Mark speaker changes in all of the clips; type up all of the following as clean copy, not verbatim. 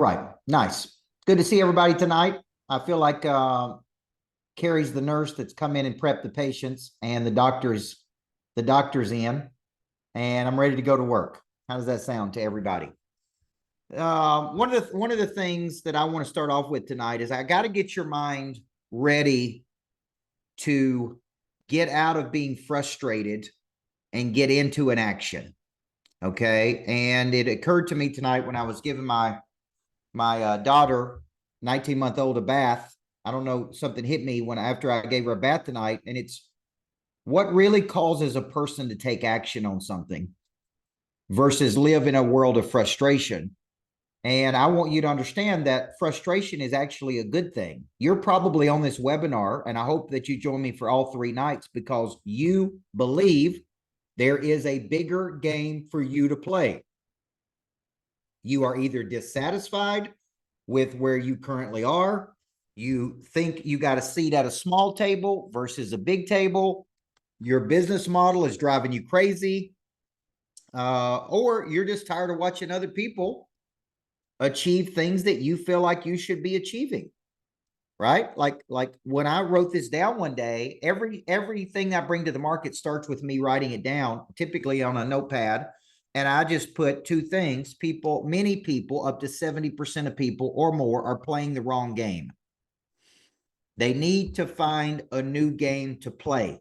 Speaker 1: Right. Nice. Good to see everybody tonight. I feel like Carrie's the nurse that's come in and prepped the patients, and the doctor's in, and I'm ready to go to work. How does that sound to everybody? One of the things that I want to start off with tonight is I got to get your mind ready to get out of being frustrated and get into an action. Okay. And it occurred to me tonight when I was giving my daughter, 19-month-old, a bath. I don't know, something hit me after I gave her a bath tonight, and it's what really causes a person to take action on something versus live in a world of frustration. And I want you to understand that frustration is actually a good thing. You're probably on this webinar, and I hope that you join me for all 3 nights because you believe there is a bigger game for you to play. You are either dissatisfied with where you currently are. You think you got a seat at a small table versus a big table. Your business model is driving you crazy. Or you're just tired of watching other people achieve things that you feel like you should be achieving. Right? Like when I wrote this down one day, everything I bring to the market starts with me writing it down, typically on a notepad. And I just put 2 things. Many people, up to 70% of people or more, are playing the wrong game. They need to find a new game to play.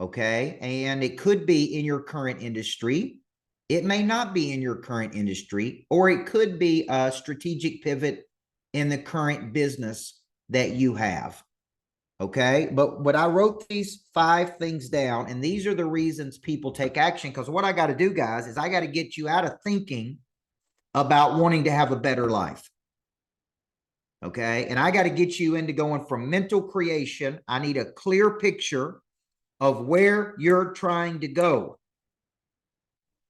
Speaker 1: Okay. And it could be in your current industry. It may not be in your current industry, or it could be a strategic pivot in the current business that you have. Okay. But I wrote these 5 things down, and these are the reasons people take action. Because what I got to do, guys, is I got to get you out of thinking about wanting to have a better life. Okay. And I got to get you into going from mental creation. I need a clear picture of where you're trying to go.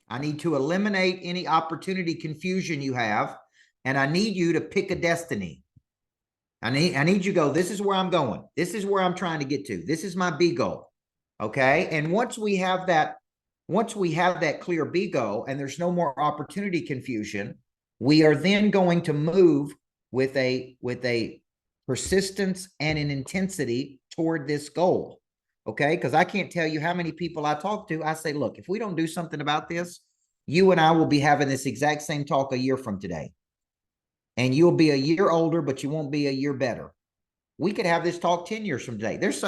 Speaker 1: I need to eliminate any opportunity confusion you have, and I need you to pick a destiny. I need you to go, this is where I'm going. This is where I'm trying to get to. This is my B goal. Okay. And once we have that clear B goal and there's no more opportunity confusion, we are then going to move with a persistence and an intensity toward this goal. Okay. Because I can't tell you how many people I talk to. I say, look, if we don't do something about this, you and I will be having this exact same talk a year from today. And you'll be a year older, but you won't be a year better. We could have this talk 10 years from today. There's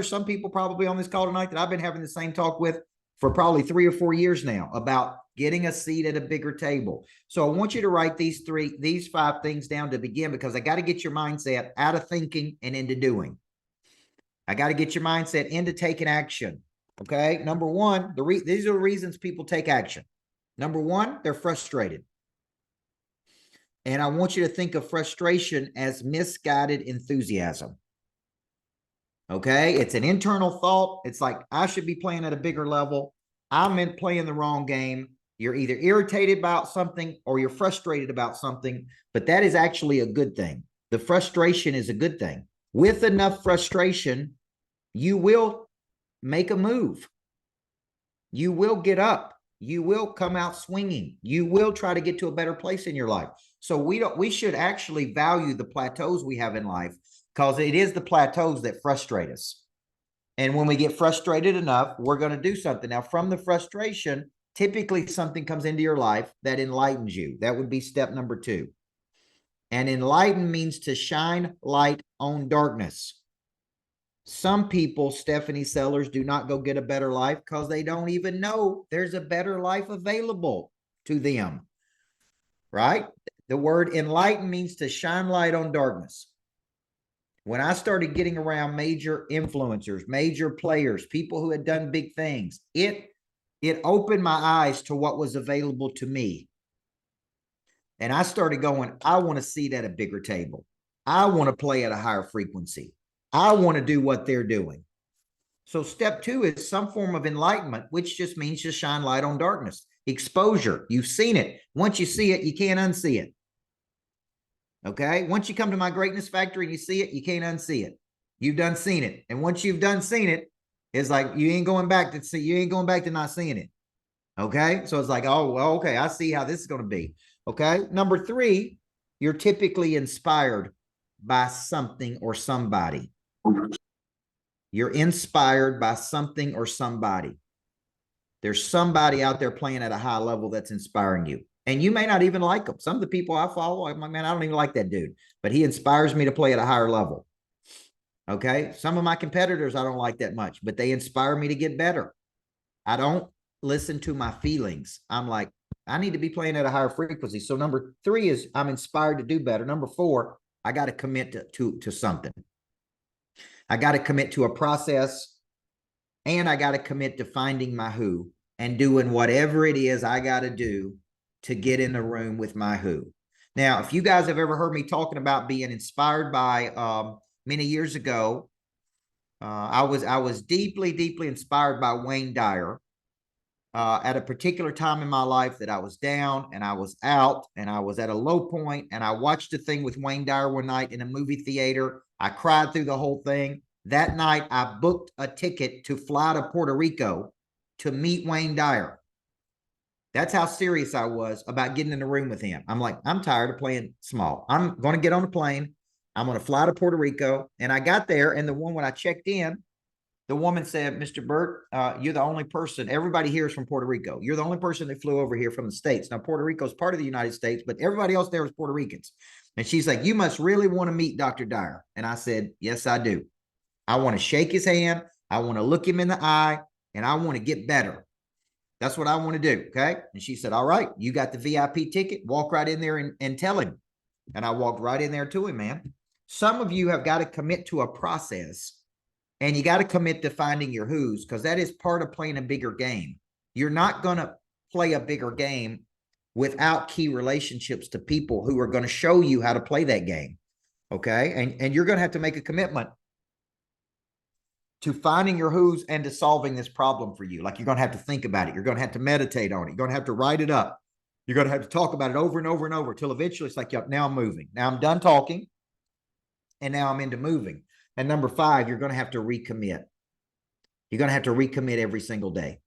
Speaker 1: some people probably on this call tonight that I've been having the same talk with for probably 3 or 4 years now about getting a seat at a bigger table. So I want you to write these 5 things down to begin, because I got to get your mindset out of thinking and into doing. I got to get your mindset into taking action. Okay. Number 1, these are the reasons people take action. Number 1, they're frustrated. And I want you to think of frustration as misguided enthusiasm. Okay. It's an internal thought. It's like, I should be playing at a bigger level. I'm playing the wrong game. You're either irritated about something or you're frustrated about something, but that is actually a good thing. The frustration is a good thing. With enough frustration, you will make a move. You will get up. You will come out swinging. You will try to get to a better place in your life. So we should actually value the plateaus we have in life, because it is the plateaus that frustrate us. And when we get frustrated enough, we're going to do something. Now, from the frustration, typically something comes into your life that enlightens you. That would be step number 2. And enlighten means to shine light on darkness. Some people, Stephanie Sellers, do not go get a better life because they don't even know there's a better life available to them. Right? The word enlighten means to shine light on darkness. When I started getting around major influencers, major players, people who had done big things, it opened my eyes to what was available to me. And I started going, I want to seat at a bigger table. I want to play at a higher frequency. I want to do what they're doing. So step 2 is some form of enlightenment, which just means to shine light on darkness. Exposure. You've seen it. Once you see it, you can't unsee it. Okay. Once you come to my greatness factory and you see it, you can't unsee it. You've done seen it. And once you've done seen it, it's like you ain't going back to not seeing it. Okay. So it's like, oh, well, okay, I see how this is going to be. Okay. Number 3, you're typically inspired by something or somebody. You're inspired by something or somebody. There's somebody out there playing at a high level that's inspiring you. And you may not even like them. Some of the people I follow, I'm like, man, I don't even like that dude, but he inspires me to play at a higher level. Okay. Some of my competitors I don't like that much, but they inspire me to get better. I don't listen to my feelings. I'm like, I need to be playing at a higher frequency. So number 3 is I'm inspired to do better. Number 4, I got to commit to something. I got to commit to a process, and I got to commit to finding my who and doing whatever it is I got to do to get in the room with my who. Now, if you guys have ever heard me talking about being inspired by many years ago, I was deeply, deeply inspired by Wayne Dyer at a particular time in my life that I was down and I was out and I was at a low point, and I watched a thing with Wayne Dyer one night in a movie theater. I cried through the whole thing. That night, I booked a ticket to fly to Puerto Rico to meet Wayne Dyer. That's how serious I was about getting in the room with him. I'm like, I'm tired of playing small. I'm going to get on a plane. I'm going to fly to Puerto Rico. And I got there, and when I checked in, the woman said, Mr. Burt, you're the only person, everybody here is from Puerto Rico. You're the only person that flew over here from the States. Now, Puerto Rico is part of the United States, but everybody else there is Puerto Ricans. And she's like, you must really want to meet Dr. Dyer. And I said, yes, I do. I want to shake his hand. I want to look him in the eye, and I want to get better. That's what I want to do. Okay. And she said, all right, you got the VIP ticket. Walk right in there and tell him. And I walked right in there to him, man. Some of you have got to commit to a process, and you got to commit to finding your who's, because that is part of playing a bigger game. You're not going to play a bigger game without key relationships to people who are going to show you how to play that game. Okay. And you're going to have to make a commitment to finding your who's and to solving this problem for you. Like, you're going to have to think about it. You're going to have to meditate on it. You're going to have to write it up. You're going to have to talk about it over and over and over until eventually it's like, yep, now I'm moving. Now I'm done talking, and now I'm into moving. And number 5, you're going to have to recommit. You're going to have to recommit every single day.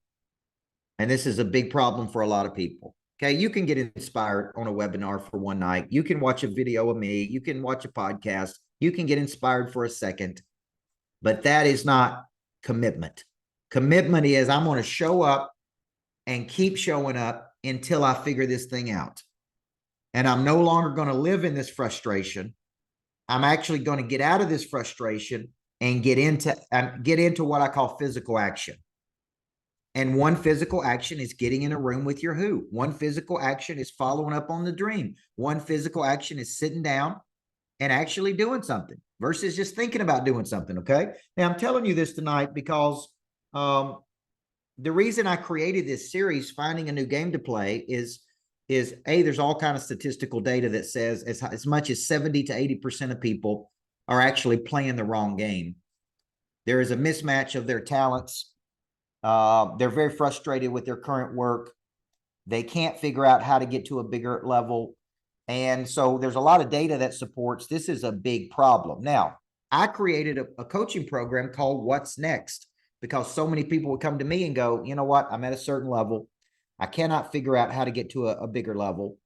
Speaker 1: And this is a big problem for a lot of people. Okay. You can get inspired on a webinar for one night. You can watch a video of me. You can watch a podcast. You can get inspired for a second. But that is not commitment. Commitment is I'm going to show up and keep showing up until I figure this thing out. And I'm no longer going to live in this frustration. I'm actually going to get out of this frustration and get into what I call physical action. And one physical action is getting in a room with your who. One physical action is following up on the dream. One physical action is sitting down and actually doing something versus just thinking about doing something. Okay. Now I'm telling you this tonight because the reason I created this series, Finding a New Game to Play, is there's all kind of statistical data that says as much as 70 to 80% of people are actually playing the wrong game. There is a mismatch of their talents. They're very frustrated with their current work. They can't figure out how to get to a bigger level. And so there's a lot of data that supports this is a big problem. Now, I created a coaching program called What's Next, because so many people would come to me and go, you know what? I'm at a certain level. I cannot figure out how to get to a bigger level.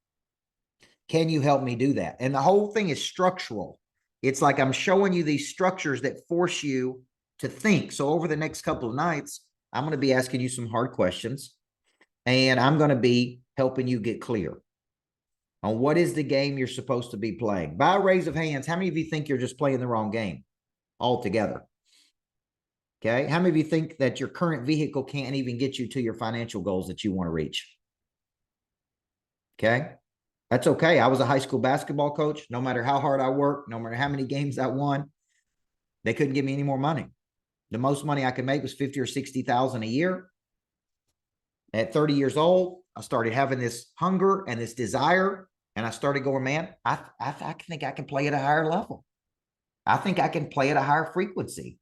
Speaker 1: Can you help me do that? And the whole thing is structural. It's like I'm showing you these structures that force you to think. So over the next couple of nights, I'm going to be asking you some hard questions, and I'm going to be helping you get clear on what is the game you're supposed to be playing. By a raise of hands, how many of you think you're just playing the wrong game altogether? Okay. How many of you think that your current vehicle can't even get you to your financial goals that you want to reach? Okay. That's okay. I was a high school basketball coach. No matter how hard I worked, no matter how many games I won, they couldn't give me any more money. The most money I could make was 50 or 60,000 a year. At 30 years old, I started having this hunger and this desire, and I started going, man, I think I can play at a higher level. I think I can play at a higher frequency,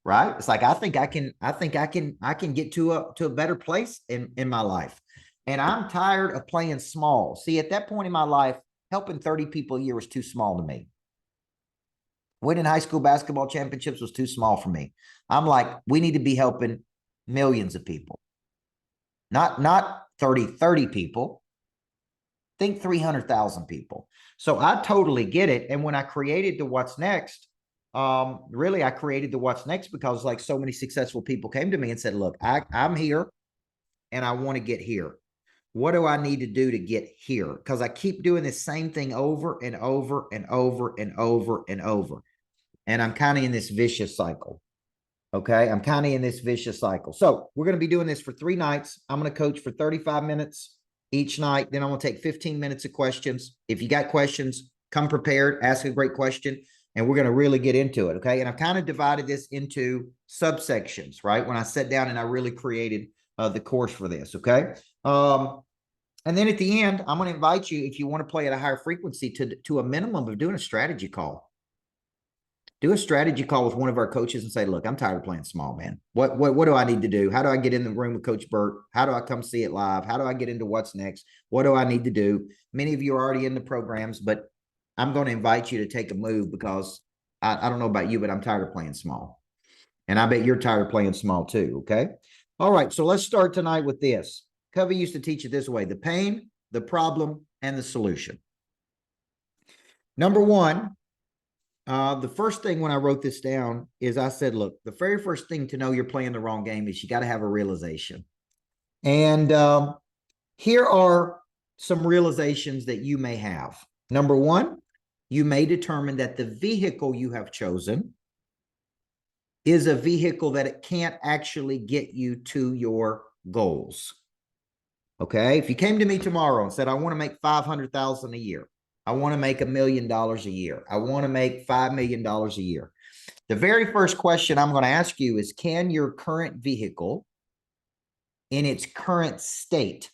Speaker 1: right? It's like, I think I can get to a better place in my life. And I'm tired of playing small. See, at that point in my life, helping 30 people a year was too small to me. Winning high school basketball championships was too small for me. I'm like, we need to be helping millions of people, not 30 people. Think 300,000 people. So I totally get it. And when I created the What's Next, really, I created the What's Next because like so many successful people came to me and said, look, I'm here and I want to get here. What do I need to do to get here? Because I keep doing the same thing over and over and over and over and over. And I'm kind of in this vicious cycle. Okay. I'm kind of in this vicious cycle. So we're going to be doing this for 3 nights. I'm going to coach for 35 minutes each night. Then I'm going to take 15 minutes of questions. If you got questions, come prepared, ask a great question, and we're going to really get into it. Okay. And I've kind of divided this into subsections, right? When I sat down and I really created the course for this. Okay. And then at the end, I'm going to invite you, if you want to play at a higher frequency, to a minimum of doing a strategy call. Do a strategy call with one of our coaches and say, look, I'm tired of playing small, man. What do I need to do? How do I get in the room with Coach Burt? How do I come see it live? How do I get into What's Next? What do I need to do? Many of you are already in the programs, but I'm going to invite you to take a move because I don't know about you, but I'm tired of playing small. And I bet you're tired of playing small too, okay? All right, so let's start tonight with this. Covey used to teach it this way: the pain, the problem, and the solution. Number one, the first thing when I wrote this down is I said, look, the very first thing to know you're playing the wrong game is you got to have a realization. And here are some realizations that you may have. Number one, you may determine that the vehicle you have chosen is a vehicle that it can't actually get you to your goals. Okay. If you came to me tomorrow and said, I want to make $500,000 a year, I want to make $1 million a year, I want to make $5 million a year, the very first question I'm going to ask you is, can your current vehicle in its current state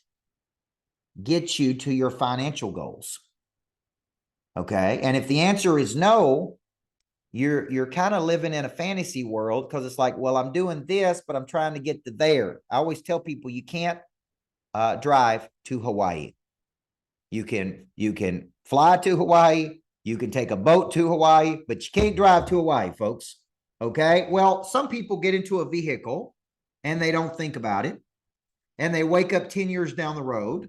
Speaker 1: get you to your financial goals? Okay. And if the answer is no, you're kind of living in a fantasy world, because it's like, well, I'm doing this, but I'm trying to get to there. I always tell people you can't drive to Hawaii. You can fly to Hawaii. You can take a boat to Hawaii, but you can't drive to Hawaii, folks. Okay. Well, some people get into a vehicle and they don't think about it. And they wake up 10 years down the road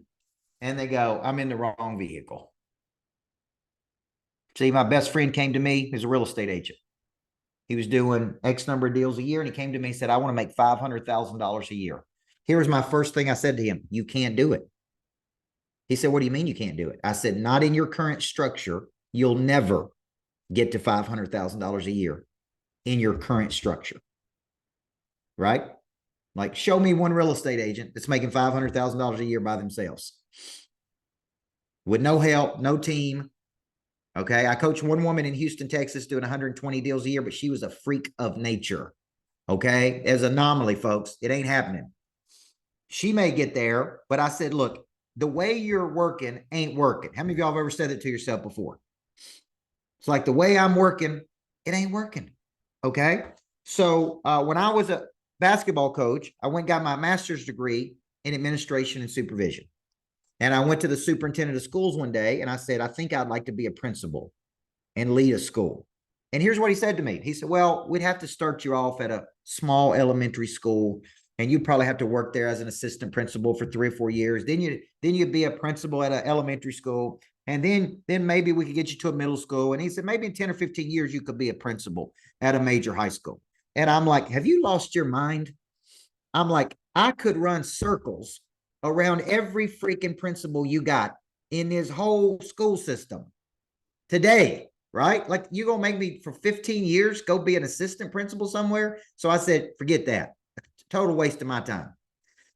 Speaker 1: and they go, I'm in the wrong vehicle. See, my best friend came to me. He's a real estate agent. He was doing X number of deals a year. And he came to me and said, I want to make $500,000 a year. Here's my first thing I said to him: you can't do it. He said, what do you mean you can't do it? I said, not in your current structure. You'll never get to $500,000 a year in your current structure. Right? Like, show me one real estate agent that's making $500,000 a year by themselves with no help, no team. Okay. I coached one woman in Houston, Texas, doing 120 deals a year, but she was a freak of nature. Okay. As an anomaly, folks, it ain't happening. She may get there, but I said, look, the way you're working ain't working. How many of y'all have ever said it to yourself before? It's like, the way I'm working, it ain't working. Okay. So when I was a basketball coach, I went and got my master's degree in administration and supervision. And I went to the superintendent of schools one day and I said, I think I'd like to be a principal and lead a school. And here's what he said to me. He said, well, we'd have to start you off at a small elementary school, and you'd probably have to work there as an assistant principal for 3 or 4 years. Then you'd be a principal at an elementary school. And then maybe we could get you to a middle school. And he said, maybe in 10 or 15 years, you could be a principal at a major high school. And I'm like, have you lost your mind? I'm like, I could run circles around every freaking principal you got in this whole school system today, right? Like, you're going to make me for 15 years go be an assistant principal somewhere? So I said, forget that. Total waste of my time.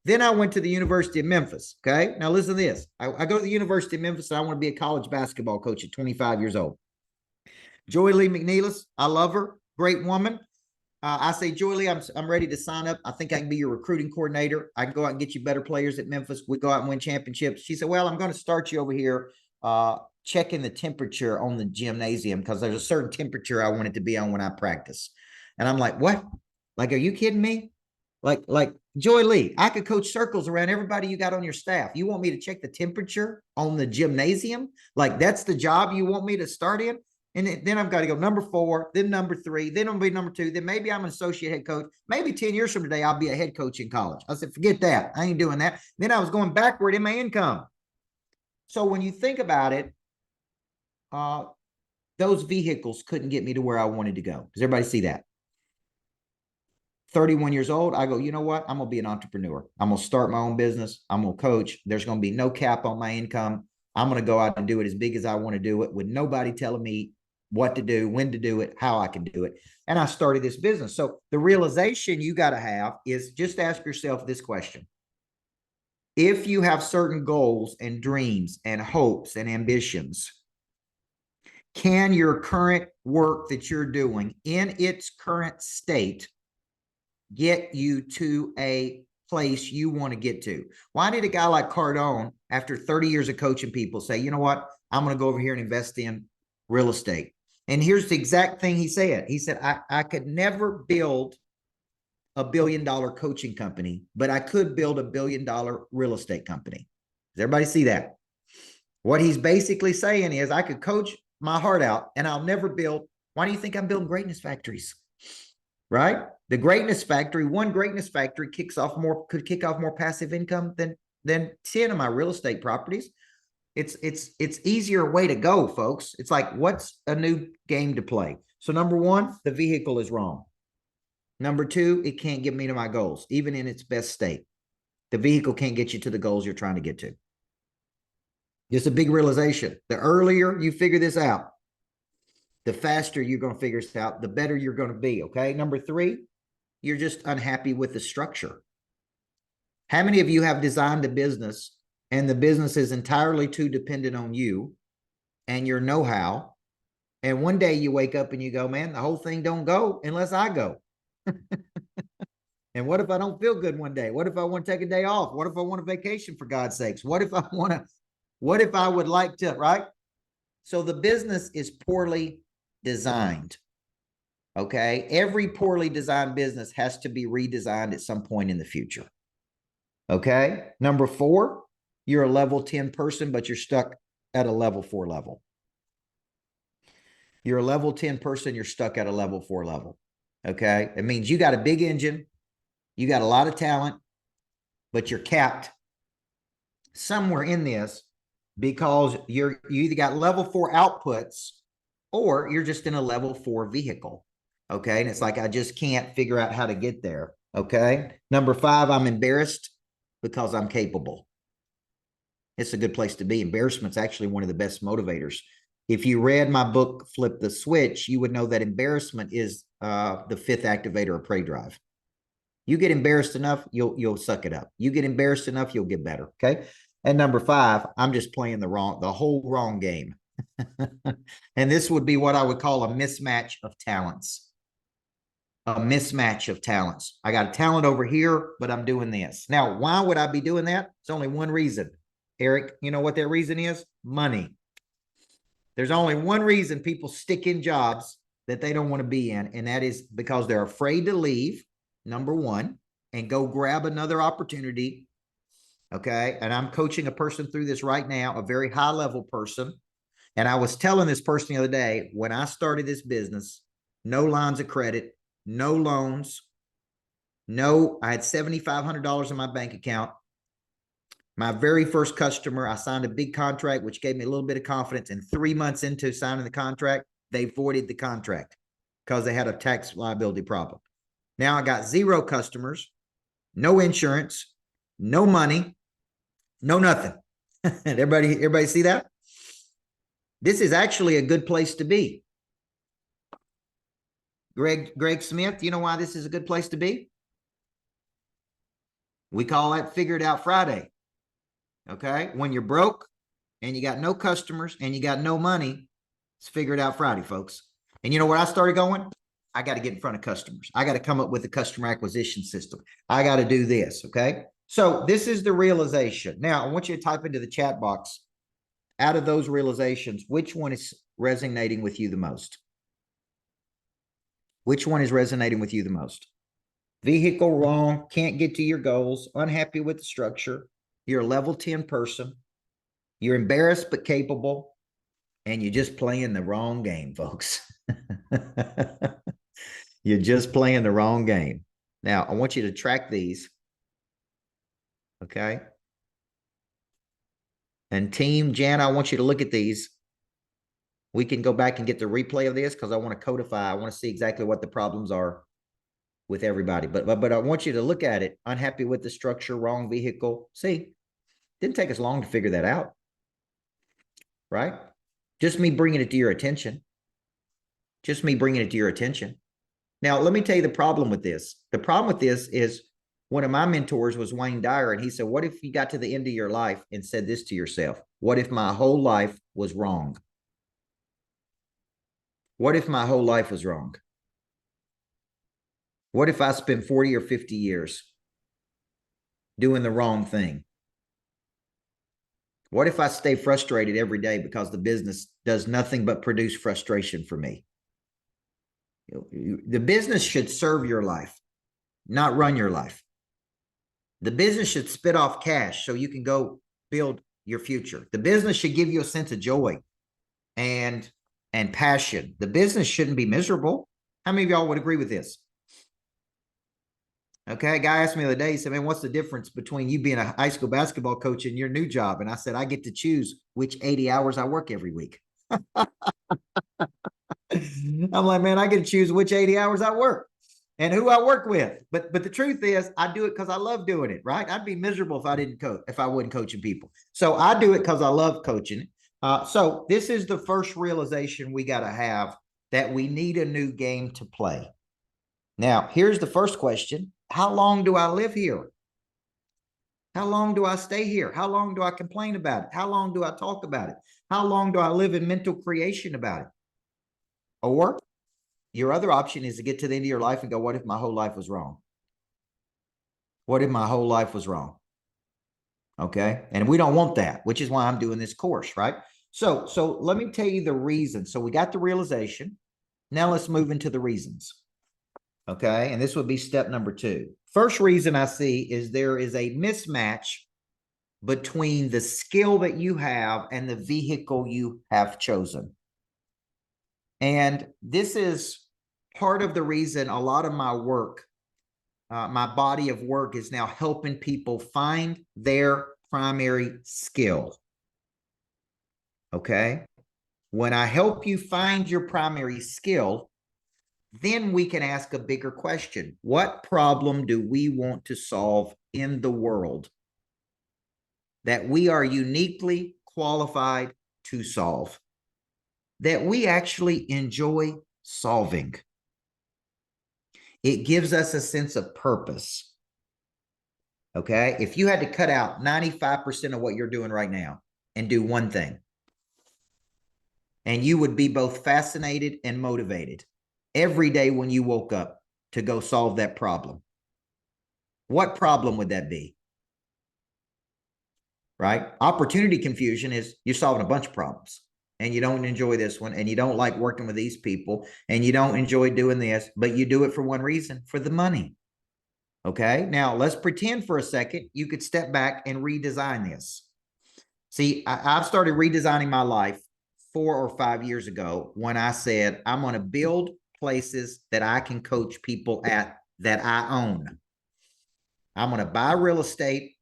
Speaker 1: Then I went to the University of Memphis. Okay. Now listen to this. I go to the University of Memphis and I want to be a college basketball coach at 25 years old. Joy Lee McNeilis, I love her. Great woman. I say, Joy Lee, I'm ready to sign up. I think I can be your recruiting coordinator. I can go out and get you better players at Memphis. We go out and win championships. She said, well, I'm going to start you over here checking the temperature on the gymnasium, because there's a certain temperature I want it to be on when I practice. And I'm like, what? Like, are you kidding me? Like Joy Lee, I could coach circles around everybody you got on your staff. You want me to check the temperature on the gymnasium? Like, that's the job you want me to start in? And then I've got to go number 4, then number 3, then I'll be number 2. Then maybe I'm an associate head coach. Maybe 10 years from today, I'll be a head coach in college. I said, forget that. I ain't doing that. Then I was going backward in my income. So when you think about it, those vehicles couldn't get me to where I wanted to go. Does everybody see that? 31 years old, I go, you know what? I'm going to be an entrepreneur. I'm going to start my own business. I'm going to coach. There's going to be no cap on my income. I'm going to go out and do it as big as I want to do it with nobody telling me what to do, when to do it, how I can do it. And I started this business. So the realization you got to have is just ask yourself this question. If you have certain goals and dreams and hopes and ambitions, can your current work that you're doing in its current state get you to a place you want to get to? Why did a guy like Cardone, after 30 years of coaching people, say, you know what, I'm going to go over here and invest in real estate? And here's the exact thing he said. He said, I could never build $1 billion coaching company, but I could build $1 billion real estate company. Does everybody see that? What he's basically saying is, I could coach my heart out and I'll never build. Why do you think I'm building greatness factories? Right? The greatness factory, one greatness factory could kick off more passive income than 10 of my real estate properties. It's easier way to go, folks. It's like, what's a new game to play? So number one, the vehicle is wrong. Number two, it can't get me to my goals, even in its best state. The vehicle can't get you to the goals you're trying to get to. Just a big realization. The earlier you figure this out, the faster you're going to figure this out, the better you're going to be, okay? Number three, you're just unhappy with the structure. How many of you have designed a business and the business is entirely too dependent on you and your know-how, and one day you wake up and you go, man, the whole thing don't go unless I go. And what if I don't feel good one day? What if I want to take a day off? What if I want a vacation, for God's sakes? What if I would like to, right? So the business is poorly designed. Okay. Every poorly designed business has to be redesigned at some point in the future. Okay. Number four, you're a level 10 person, but you're stuck at a level 4 level. You're a level 10 person, you're stuck at a level 4 level. Okay. It means you got a big engine, you got a lot of talent, but you're capped somewhere in this because you either got level 4 outputs or you're just in a level 4 vehicle. Okay. And it's like, I just can't figure out how to get there. Okay. Number five, I'm embarrassed because I'm capable. It's a good place to be. Embarrassment's actually one of the best motivators. If you read my book, Flip the Switch, you would know that embarrassment is the fifth activator of prey drive. You get embarrassed enough, you'll suck it up. You get embarrassed enough, you'll get better. Okay. And number five, I'm just playing the whole wrong game. And this would be what I would call a mismatch of talents. A mismatch of talents. I got a talent over here, but I'm doing this. Now, why would I be doing that? It's only one reason. Eric, you know what that reason is? Money. There's only one reason people stick in jobs that they don't want to be in, and that is because they're afraid to leave, number one, and go grab another opportunity. Okay. And I'm coaching a person through this right now, a very high level person. And I was telling this person the other day, when I started this business, no lines of credit, no loans, I had $7,500 in my bank account. My very first customer, I signed a big contract, which gave me a little bit of confidence. And 3 months into signing the contract, they voided the contract because they had a tax liability problem. Now I got 0 customers, no insurance, no money, no nothing. Everybody see that? This is actually a good place to be. Greg Smith, you know why this is a good place to be? We call that Figured Out Friday. Okay. When you're broke and you got no customers and you got no money, it's Figured Out Friday, folks. And you know where I started going? I got to get in front of customers. I got to come up with a customer acquisition system. I got to do this. Okay. So this is the realization. Now I want you to type into the chat box, out of those realizations, which one is resonating with you the most? Which one is resonating with you the most? Vehicle wrong, can't get to your goals, unhappy with the structure. You're a level 10 person. You're embarrassed but capable, and you're just playing the wrong game, folks. You're just playing the wrong game. Now, I want you to track these. Okay. And team, Jan, I want you to look at these. We can go back and get the replay of this because I want to codify. I want to see exactly what the problems are with everybody. But I want you to look at it. Unhappy with the structure, wrong vehicle. See, didn't take us long to figure that out, right? Just me bringing it to your attention. Just me bringing it to your attention. Now, let me tell you the problem with this. The problem with this is one of my mentors was Wayne Dyer, and he said, what if you got to the end of your life and said this to yourself? What if my whole life was wrong? What if my whole life was wrong? What if I spent 40 or 50 years doing the wrong thing? What if I stay frustrated every day because the business does nothing but produce frustration for me? The business should serve your life, not run your life. The business should spit off cash so you can go build your future. The business should give you a sense of joy and passion. The business shouldn't be miserable. How many of y'all would agree with this? Okay, a guy asked me the other day, he said, man, what's the difference between you being a high school basketball coach and your new job? And I said, I get to choose which 80 hours I work every week. I'm like, man, I get to choose which 80 hours I work and who I work with. But the truth is, I do it because I love doing it, right? I'd be miserable if I didn't coach, if I wasn't coaching people. So I do it because I love coaching. So this is the first realization we got to have, that we need a new game to play. Now, here's the first question. How long do I live here? How long do I stay here? How long do I complain about it? How long do I talk about it? How long do I live in mental creation about it? Or your other option is to get to the end of your life and go, what if my whole life was wrong? What if my whole life was wrong? Okay. And we don't want that, which is why I'm doing this course, right? So let me tell you the reason. So we got the realization. Now let's move into the reasons. Okay. And this would be step number 2. First reason I see is there is a mismatch between the skill that you have and the vehicle you have chosen. And this is part of the reason a lot of my work, my body of work, is now helping people find their primary skill. Okay. When I help you find your primary skill, then we can ask a bigger question. What problem do we want to solve in the world that we are uniquely qualified to solve, that we actually enjoy solving? It gives us a sense of purpose. Okay. If you had to cut out 95% of what you're doing right now and do one thing, and you would be both fascinated and motivated every day when you woke up to go solve that problem, what problem would that be? Right? Opportunity confusion is you're solving a bunch of problems and you don't enjoy this one, and you don't like working with these people, and you don't enjoy doing this, but you do it for one reason, for the money. Okay. Now let's pretend for a second you could step back and redesign this. See, I've started redesigning my life 4 or 5 years ago when I said, I'm going to build places that I can coach people at that I own. I'm going to buy real estate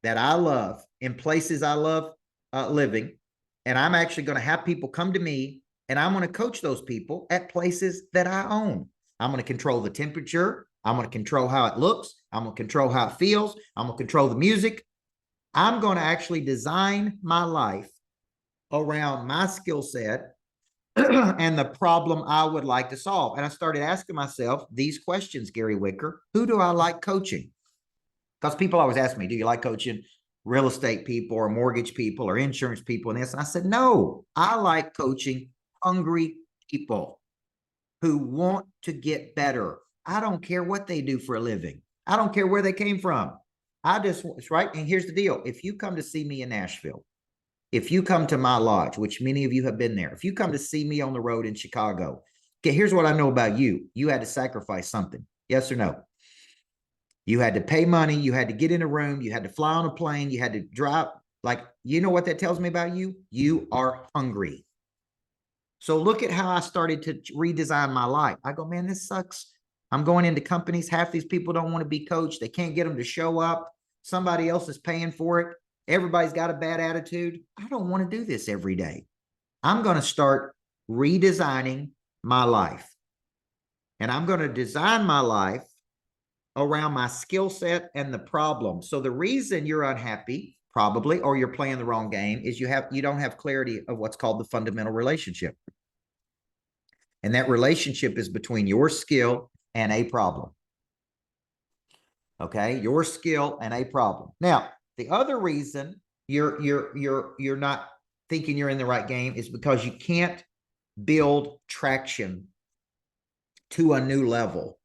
Speaker 1: that I love in places I love living. And I'm actually going to have people come to me, and I'm going to coach those people at places that I own. I'm going to control the temperature. I'm going to control how it looks. I'm going to control how it feels. I'm going to control the music. I'm going to actually design my life around my skill set and the problem I would like to solve. And I started asking myself these questions, Gary Wicker. Who do I like coaching? Because people always ask me, do you like coaching real estate people or mortgage people or insurance people and this? And I said, no, I like coaching hungry people who want to get better. I don't care what they do for a living. I don't care where they came from. It's right. And here's the deal. If you come to see me in Nashville, if you come to my lodge, which many of you have been there, if you come to see me on the road in Chicago, okay, here's what I know about you. You had to sacrifice something. Yes or no? You had to pay money. You had to get in a room. You had to fly on a plane. You had to drive. Like, you know what that tells me about you? You are hungry. So look at how I started to redesign my life. I go, man, this sucks. I'm going into companies. Half these people don't want to be coached. They can't get them to show up. Somebody else is paying for it. Everybody's got a bad attitude. I don't want to do this every day. I'm going to start redesigning my life. And I'm going to design my life around my skill set and the problem. So the reason you're unhappy, probably, or you're playing the wrong game, is you don't have clarity of what's called the fundamental relationship. And that relationship is between your skill and a problem. Okay, your skill and a problem. Now, the other reason you're not thinking you're in the right game is because you can't build traction to a new level.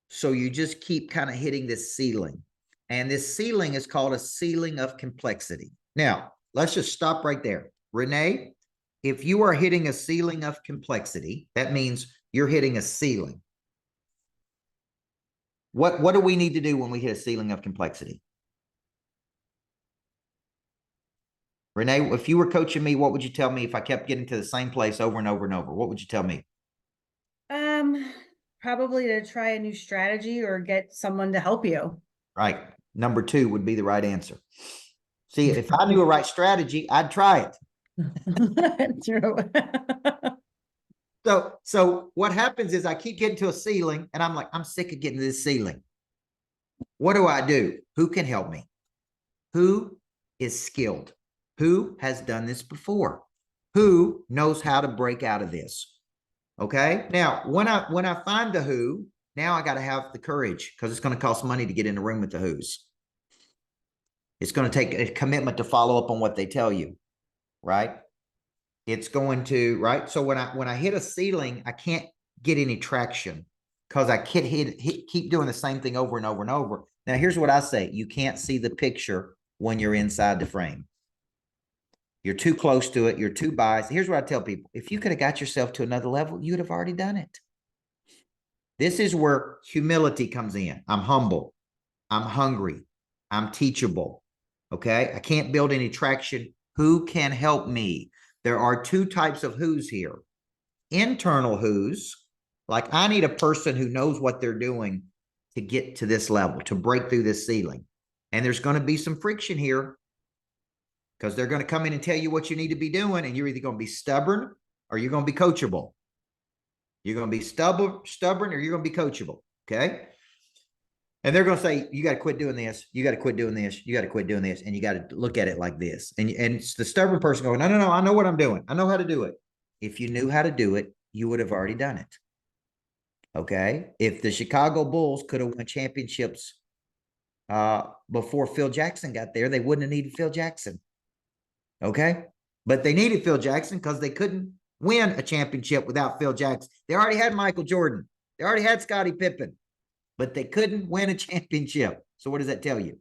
Speaker 1: So you just keep kind of hitting this ceiling. And this ceiling is called a ceiling of complexity. Now, let's just stop right there. Renee, if you are hitting a ceiling of complexity, that means you're hitting a ceiling. What do we need to do when we hit a ceiling of complexity? Renee, if you were coaching me, what would you tell me if I kept getting to the same place over and over and over? What would you tell me?
Speaker 2: Probably to try a new strategy or get someone to help you.
Speaker 1: Right. Number 2 would be the right answer. See, if I knew a right strategy, I'd try it.
Speaker 2: True.
Speaker 1: So what happens is I keep getting to a ceiling and I'm like, I'm sick of getting to this ceiling. What do? Who can help me? Who is skilled? Who has done this before? Who knows how to break out of this? Okay. Now, when I find the who, now I got to have the courage, because it's going to cost money to get in the room with the who's. It's going to take a commitment to follow up on what they tell you, right? It's going to, right? So when I hit a ceiling, I can't get any traction because I keep doing the same thing over and over and over. Now, here's what I say. You can't see the picture when you're inside the frame. You're too close to it. You're too biased. Here's what I tell people. If you could have got yourself to another level, you'd have already done it. This is where humility comes in. I'm humble. I'm hungry. I'm teachable. Okay. I can't build any traction. Who can help me? There are 2 types of who's here. Internal who's, like I need a person who knows what they're doing to get to this level, to break through this ceiling. And there's going to be some friction here, because they're going to come in and tell you what you need to be doing. And you're either going to be stubborn or you're going to be coachable. You're going to be stubborn or you're going to be coachable. Okay. And they're going to say, you got to quit doing this. You got to quit doing this. You got to quit doing this. And you got to look at it like this. And it's the stubborn person going, no, I know what I'm doing. I know how to do it. If you knew how to do it, you would have already done it. Okay. If the Chicago Bulls could have won championships before Phil Jackson got there, they wouldn't have needed Phil Jackson. Okay. But they needed Phil Jackson because they couldn't win a championship without Phil Jackson. They already had Michael Jordan. They already had Scottie Pippen, but they couldn't win a championship. So what does that tell you?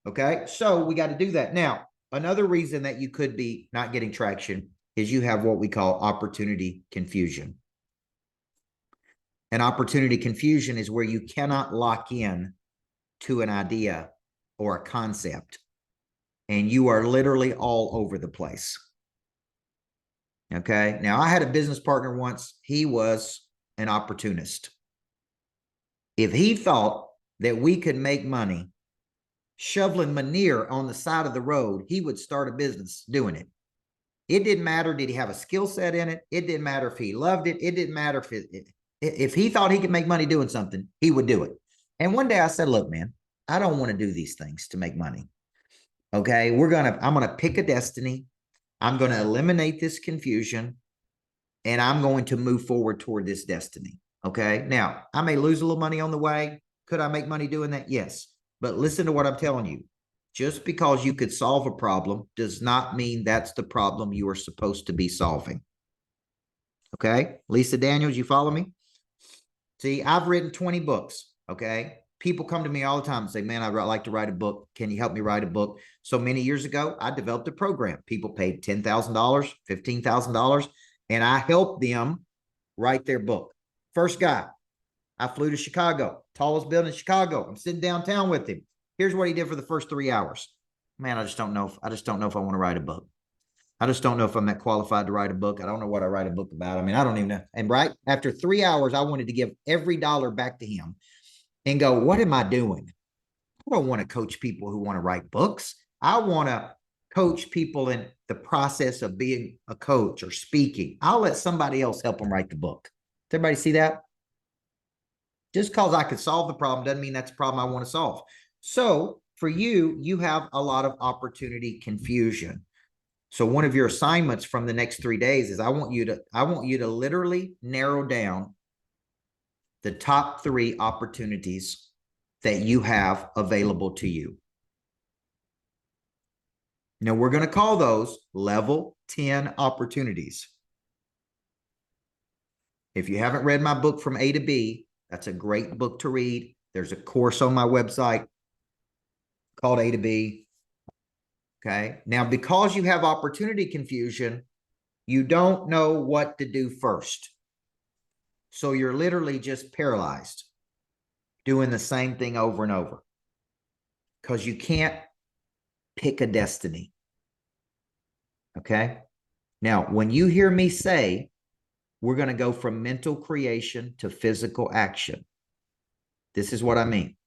Speaker 1: Okay. So we got to do that. Now, another reason that you could be not getting traction is you have what we call opportunity confusion. And opportunity confusion is where you cannot lock in to an idea or a concept, and you are literally all over the place. Okay. Now, I had a business partner once. He was an opportunist. If he thought that we could make money shoveling manure on the side of the road, he would start a business doing it. It didn't matter. Did he have a skill set in it? It didn't matter if he loved it. It didn't matter if he thought he could make money doing something, he would do it. And one day I said, look, man, I don't want to do these things to make money. Okay. I'm going to pick a destiny. I'm going to eliminate this confusion, and I'm going to move forward toward this destiny. Okay. Now, I may lose a little money on the way. Could I make money doing that? Yes. But listen to what I'm telling you. Just because you could solve a problem does not mean that's the problem you are supposed to be solving. Okay. Lisa Daniels, you follow me? See, I've written 20 books. Okay. People come to me all the time and say, man, I'd like to write a book. Can you help me write a book? So many years ago, I developed a program. People paid $10,000, $15,000, and I helped them write their book. First guy, I flew to Chicago, tallest building in Chicago. I'm sitting downtown with him. Here's what he did for the first 3 hours. Man, I just don't know if I want to write a book. I just don't know if I'm that qualified to write a book. I don't know what I write a book about. I mean, I don't even know. And right after 3 hours, I wanted to give every dollar back to him and go, what am I doing? I don't want to coach people who want to write books. I want to coach people in the process of being a coach or speaking. I'll let somebody else help them write the book. Does everybody see that? Just because I could solve the problem doesn't mean that's a problem I want to solve. So for you, you have a lot of opportunity confusion. So one of your assignments from the next 3 days is I want you to literally narrow down the top 3 opportunities that you have available to you. Now we're going to call those level 10 opportunities. If you haven't read my book From A to B, that's a great book to read. There's a course on my website called A to B. Okay. Now, because you have opportunity confusion, you don't know what to do first. So you're literally just paralyzed doing the same thing over and over because you can't pick a destiny. Okay. Now, when you hear me say, we're going to go from mental creation to physical action, this is what I mean.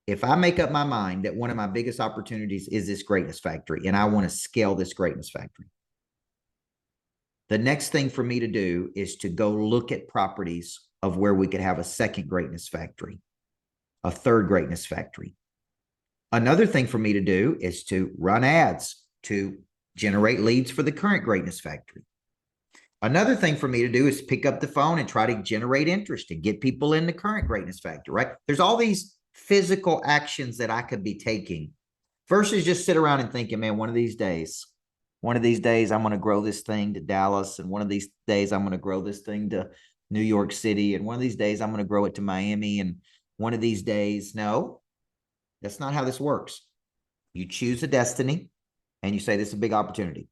Speaker 1: If I make up my mind that one of my biggest opportunities is this greatness factory and I want to scale this greatness factory, the next thing for me to do is to go look at properties of where we could have a second greatness factory, a third greatness factory. Another thing for me to do is to run ads to generate leads for the current greatness factory. Another thing for me to do is pick up the phone and try to generate interest and get people in the current greatness factory, right? There's all these physical actions that I could be taking versus just sit around and thinking, man, one of these days, I'm going to grow this thing to Dallas. And one of these days, I'm going to grow this thing to New York City. And one of these days, I'm going to grow it to Miami. And one of these days, no, that's not how this works. You choose a destiny and you say, this is a big opportunity.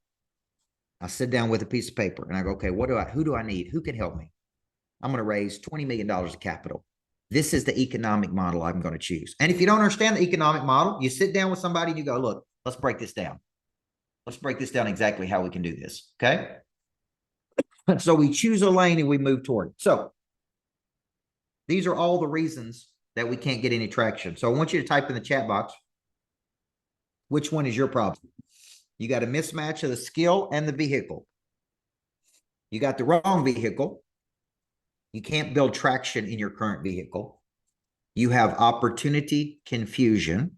Speaker 1: I sit down with a piece of paper and I go, okay, who do I need? Who can help me? I'm going to raise $20 million of capital. This is the economic model I'm going to choose. And if you don't understand the economic model, you sit down with somebody and you go, look, let's break this down. Let's break this down exactly how we can do this. Okay. So we choose a lane and we move toward it. So these are all the reasons that we can't get any traction. So I want you to type in the chat box, which one is your problem? You got a mismatch of the skill and the vehicle. You got the wrong vehicle. You can't build traction in your current vehicle. You have opportunity confusion,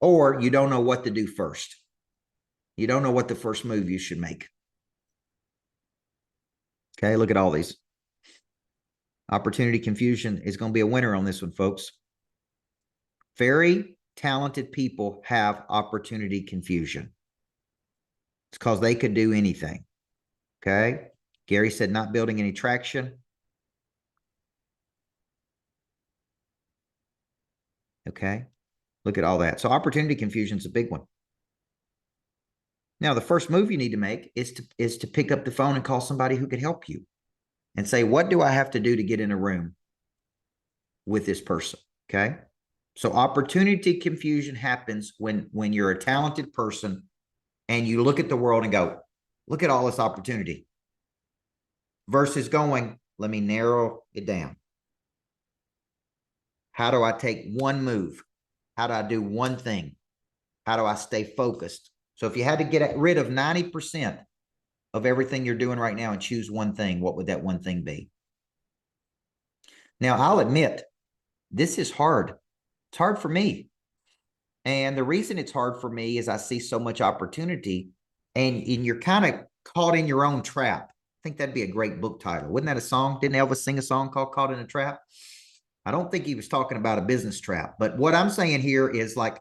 Speaker 1: or you don't know what to do first. You don't know what the first move you should make. Okay, look at all these. Opportunity confusion is going to be a winner on this one, folks. Very talented people have opportunity confusion. It's because they could do anything. Okay. Gary said not building any traction. Okay. Look at all that. So opportunity confusion is a big one. Now, the first move you need to make is to pick up the phone and call somebody who could help you and say, what do I have to do to get in a room with this person? Okay. So opportunity confusion happens when you're a talented person and you look at the world and go, look at all this opportunity versus going, let me narrow it down. How do I take one move? How do I do one thing? How do I stay focused? So if you had to get rid of 90% of everything you're doing right now and choose one thing, what would that one thing be? Now, I'll admit, this is hard. It's hard for me. And the reason it's hard for me is I see so much opportunity and you're kind of caught in your own trap. I think that'd be a great book title. Wasn't that a song? Didn't Elvis sing a song called Caught in a Trap? I don't think he was talking about a business trap. But what I'm saying here is like,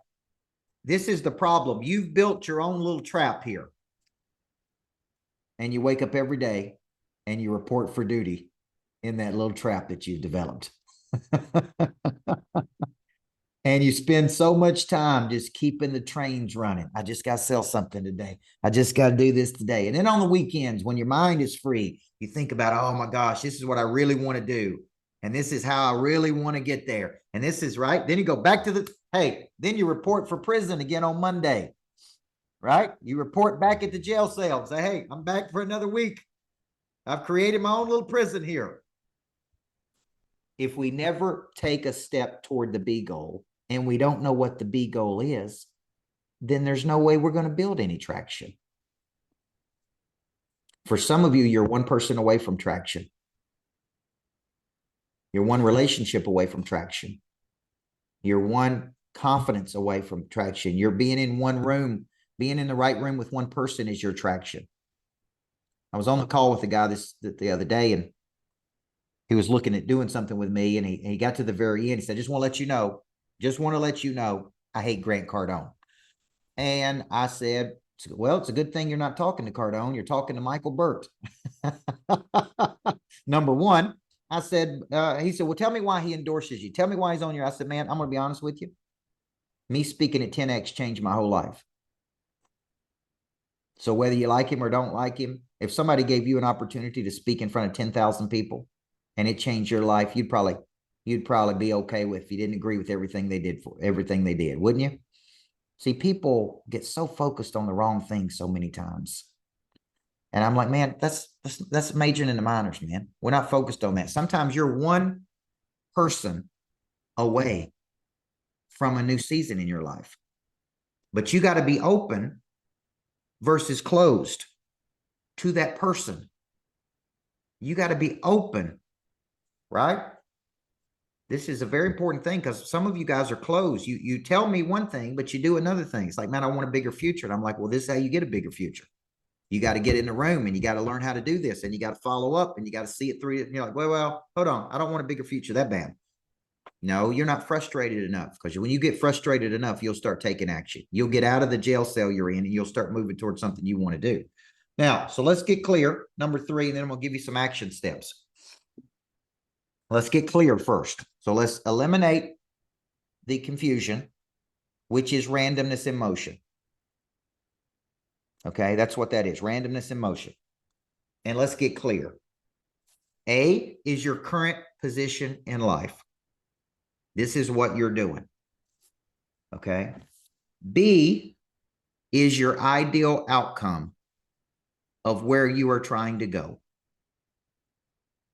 Speaker 1: this is the problem. You've built your own little trap here. And you wake up every day and you report for duty in that little trap that you've developed. And you spend so much time just keeping the trains running. I just got to sell something today. I just got to do this today. And then on the weekends, when your mind is free, you think about, oh my gosh, this is what I really want to do. And this is how I really want to get there. And this is right. Then you go back to then you report for prison again on Monday, right? You report back at the jail cell and say, hey, I'm back for another week. I've created my own little prison here. If we never take a step toward the B goal and we don't know what the B goal is, then there's no way we're going to build any traction. For some of you, you're one person away from traction. You're one relationship away from traction. You're one confidence away from traction. You're being in one room, being in the right room with one person is your traction. I was on the call with a guy the other day, and he was looking at doing something with me, and he got to the very end. He said, just want to let you know, I hate Grant Cardone. And I said, well, it's a good thing you're not talking to Cardone. You're talking to Michael Burt. Number one, I said, he said, well, tell me why he endorses you. Tell me why he's on your. I said, man, I'm going to be honest with you. Me speaking at 10X changed my whole life. So whether you like him or don't like him, if somebody gave you an opportunity to speak in front of 10,000 people and it changed your life, you'd probably be okay with if you didn't agree with everything they did, wouldn't you? See, people get so focused on the wrong thing so many times. And I'm like, man, that's majoring in the minors, man. We're not focused on that. Sometimes you're one person away from a new season in your life. But you got to be open versus closed to that person. You got to be open, right? This is a very important thing because some of you guys are closed. You tell me one thing, but you do another thing. It's like, man, I want a bigger future. And I'm like, well, this is how you get a bigger future. You got to get in the room and you got to learn how to do this and you got to follow up and you got to see it through. And you're like, well, hold on. I don't want a bigger future that bad. No, you're not frustrated enough, because when you get frustrated enough, you'll start taking action. You'll get out of the jail cell you're in and you'll start moving towards something you want to do. Now, so let's get clear. Number 3, and then we'll give you some action steps. Let's get clear first. So let's eliminate the confusion, which is randomness in motion. Okay, that's what that is, randomness in motion. And let's get clear. A is your current position in life. This is what you're doing. Okay. B is your ideal outcome of where you are trying to go.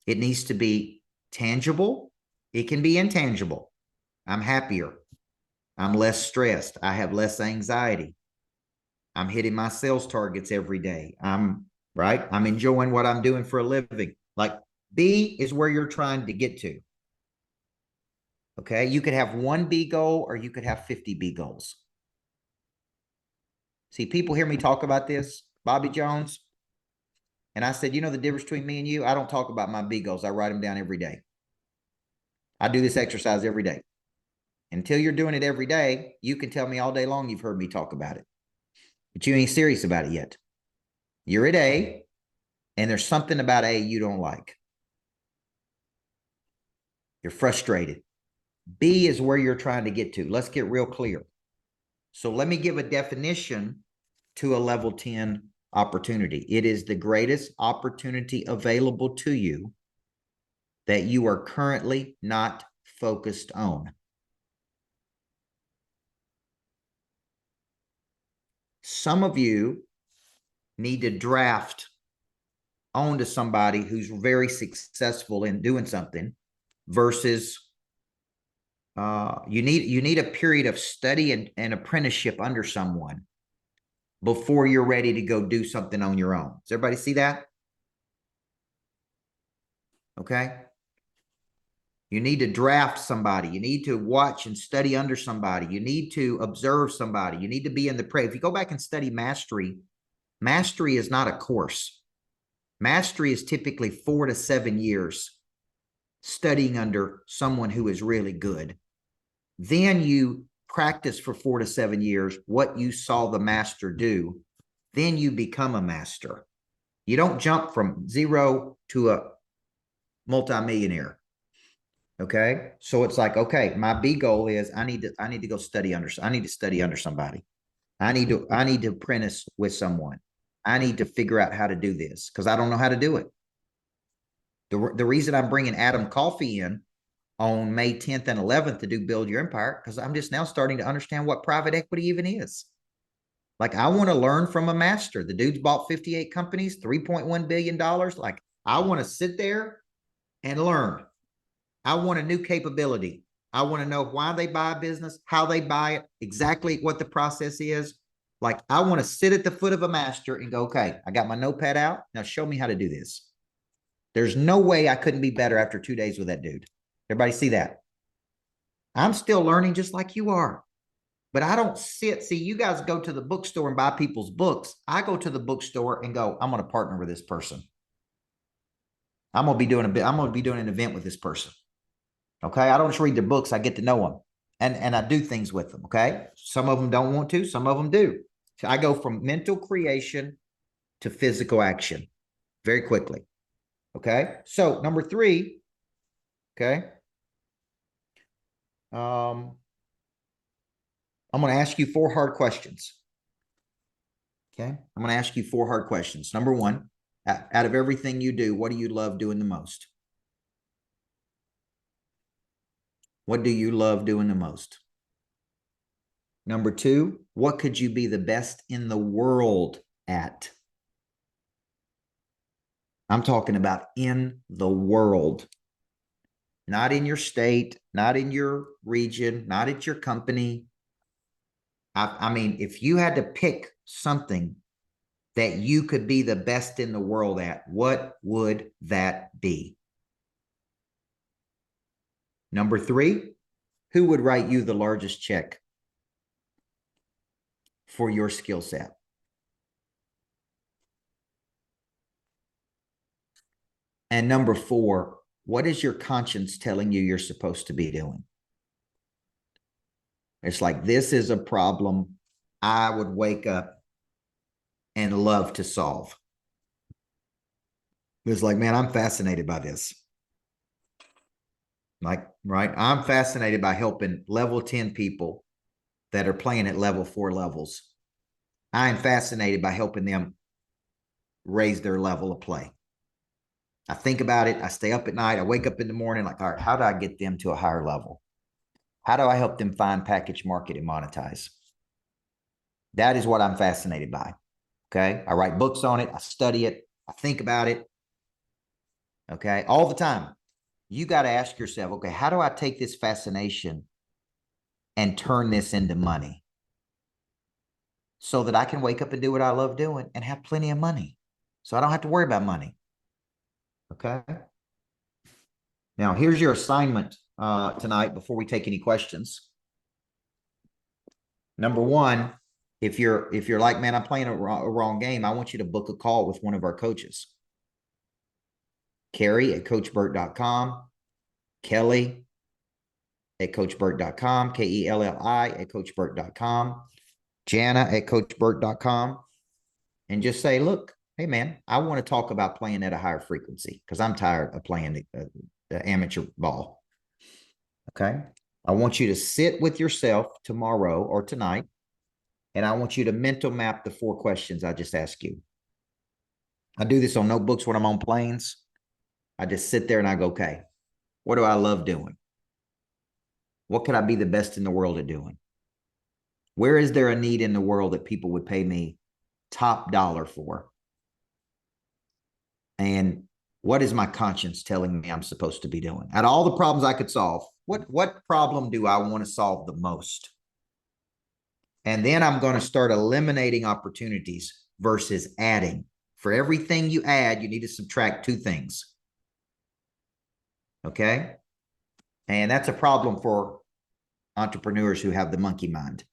Speaker 1: It needs to be tangible. It can be intangible. I'm happier. I'm less stressed. I have less anxiety. I'm hitting my sales targets every day. I'm enjoying what I'm doing for a living. Like, B is where you're trying to get to. Okay. You could have one B goal or you could have 50 B goals. See, people hear me talk about this, Bobby Jones. And I said, you know the difference between me and you? I don't talk about my B goals. I write them down every day. I do this exercise every day. Until you're doing it every day, you can tell me all day long you've heard me talk about it. But you ain't serious about it yet. You're at A, and there's something about A you don't like. You're frustrated. B is where you're trying to get to. Let's get real clear. So let me give a definition to a level 10 opportunity. It is the greatest opportunity available to you that you are currently not focused on. Some of you need to draft onto somebody who's very successful in doing something versus you need a period of study and apprenticeship under someone before you're ready to go do something on your own. Does everybody see that? Okay. You need to draft somebody. You need to watch and study under somebody. You need to observe somebody. You need to be in the prey. If you go back and study mastery, mastery is not a course. Mastery is typically 4 to 7 years studying under someone who is really good. Then you practice for 4 to 7 years what you saw the master do. Then you become a master. You don't jump from 0 to a multimillionaire. Okay. So it's like, okay, my B goal is I need to go study under somebody. I need to apprentice with someone. I need to figure out how to do this because I don't know how to do it. The reason I'm bringing Adam Coffey in on May 10th and 11th to do Build Your Empire, because I'm just now starting to understand what private equity even is. Like, I want to learn from a master. The dude's bought 58 companies, $3.1 billion. Like, I want to sit there and learn. I want a new capability. I want to know why they buy a business, how they buy it, exactly what the process is. Like, I want to sit at the foot of a master and go, okay, I got my notepad out. Now show me how to do this. There's no way I couldn't be better after 2 days with that dude. Everybody see that? I'm still learning just like you are. But I don't sit. See, you guys go to the bookstore and buy people's books. I go to the bookstore and go, I'm going to partner with this person. I'm going to be doing an event with this person. Okay. I don't just read their books. I get to know them and I do things with them. Okay. Some of them don't want to, some of them do. So I go from mental creation to physical action very quickly. Okay. So number 3. Okay. I'm going to ask you 4 hard questions. Okay. I'm going to ask you 4 hard questions. Number 1, out of everything you do, what do you love doing the most? What do you love doing the most? Number 2, what could you be the best in the world at? I'm talking about in the world, not in your state, not in your region, not at your company. I mean, if you had to pick something that you could be the best in the world at, what would that be? Number 3, who would write you the largest check for your skill set? And number 4, what is your conscience telling you you're supposed to be doing? It's like, this is a problem I would wake up and love to solve. It's like, man, I'm fascinated by this. Like, right? I'm fascinated by helping level 10 people that are playing at level 4 levels. I am fascinated by helping them raise their level of play. I think about it. I stay up at night. I wake up in the morning like, all right, how do I get them to a higher level? How do I help them find, package, market, and monetize? That is what I'm fascinated by. Okay. I write books on it. I study it. I think about it. Okay. All the time. You got to ask yourself, okay, how do I take this fascination and turn this into money so that I can wake up and do what I love doing and have plenty of money so I don't have to worry about money? Okay. Now, here's your assignment tonight before we take any questions. Number 1, if you're like, man, I'm playing a wrong game, I want you to book a call with one of our coaches. Carrie at CoachBurt.com, Kelly at CoachBurt.com, Kelli at CoachBurt.com, Jana at CoachBurt.com, and just say, look, hey, man, I want to talk about playing at a higher frequency because I'm tired of playing the amateur ball. Okay. I want you to sit with yourself tomorrow or tonight, and I want you to mental map the 4 questions I just asked you. I do this on notebooks when I'm on planes. I just sit there and I go, okay, what do I love doing? What could I be the best in the world at doing? Where is there a need in the world that people would pay me top dollar for? And what is my conscience telling me I'm supposed to be doing? Out of all the problems I could solve, what problem do I want to solve the most? And then I'm going to start eliminating opportunities versus adding. For everything you add, you need to subtract 2 things. Okay? And that's a problem for entrepreneurs who have the monkey mind.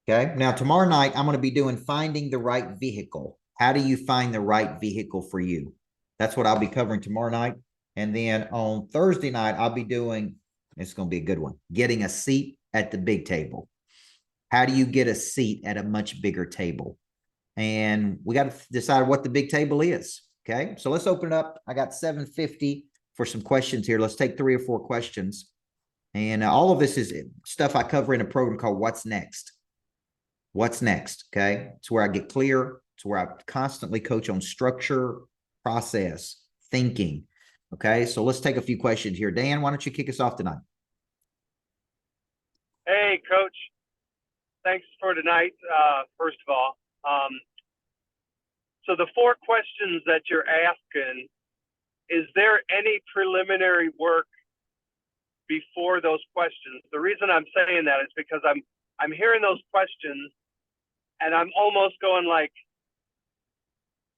Speaker 1: Okay? Now, tomorrow night, I'm going to be doing finding the right vehicle. How do you find the right vehicle for you? That's what I'll be covering tomorrow night. And then on Thursday night, I'll be doing, it's going to be a good one, getting a seat at the big table. How do you get a seat at a much bigger table? And we got to decide what the big table is. Okay. So let's open it up. I got 750 for some questions here. Let's take 3 or 4 questions. And all of this is stuff I cover in a program called What's Next. What's next? Okay. It's where I get clear. It's where I constantly coach on structure, process, thinking. Okay. So let's take a few questions here. Dan, why don't you kick us off tonight?
Speaker 3: Hey, Coach. Thanks for tonight, first of all. So the 4 questions that you're asking, is there any preliminary work before those questions? The reason I'm saying that is because I'm hearing those questions and I'm almost going like,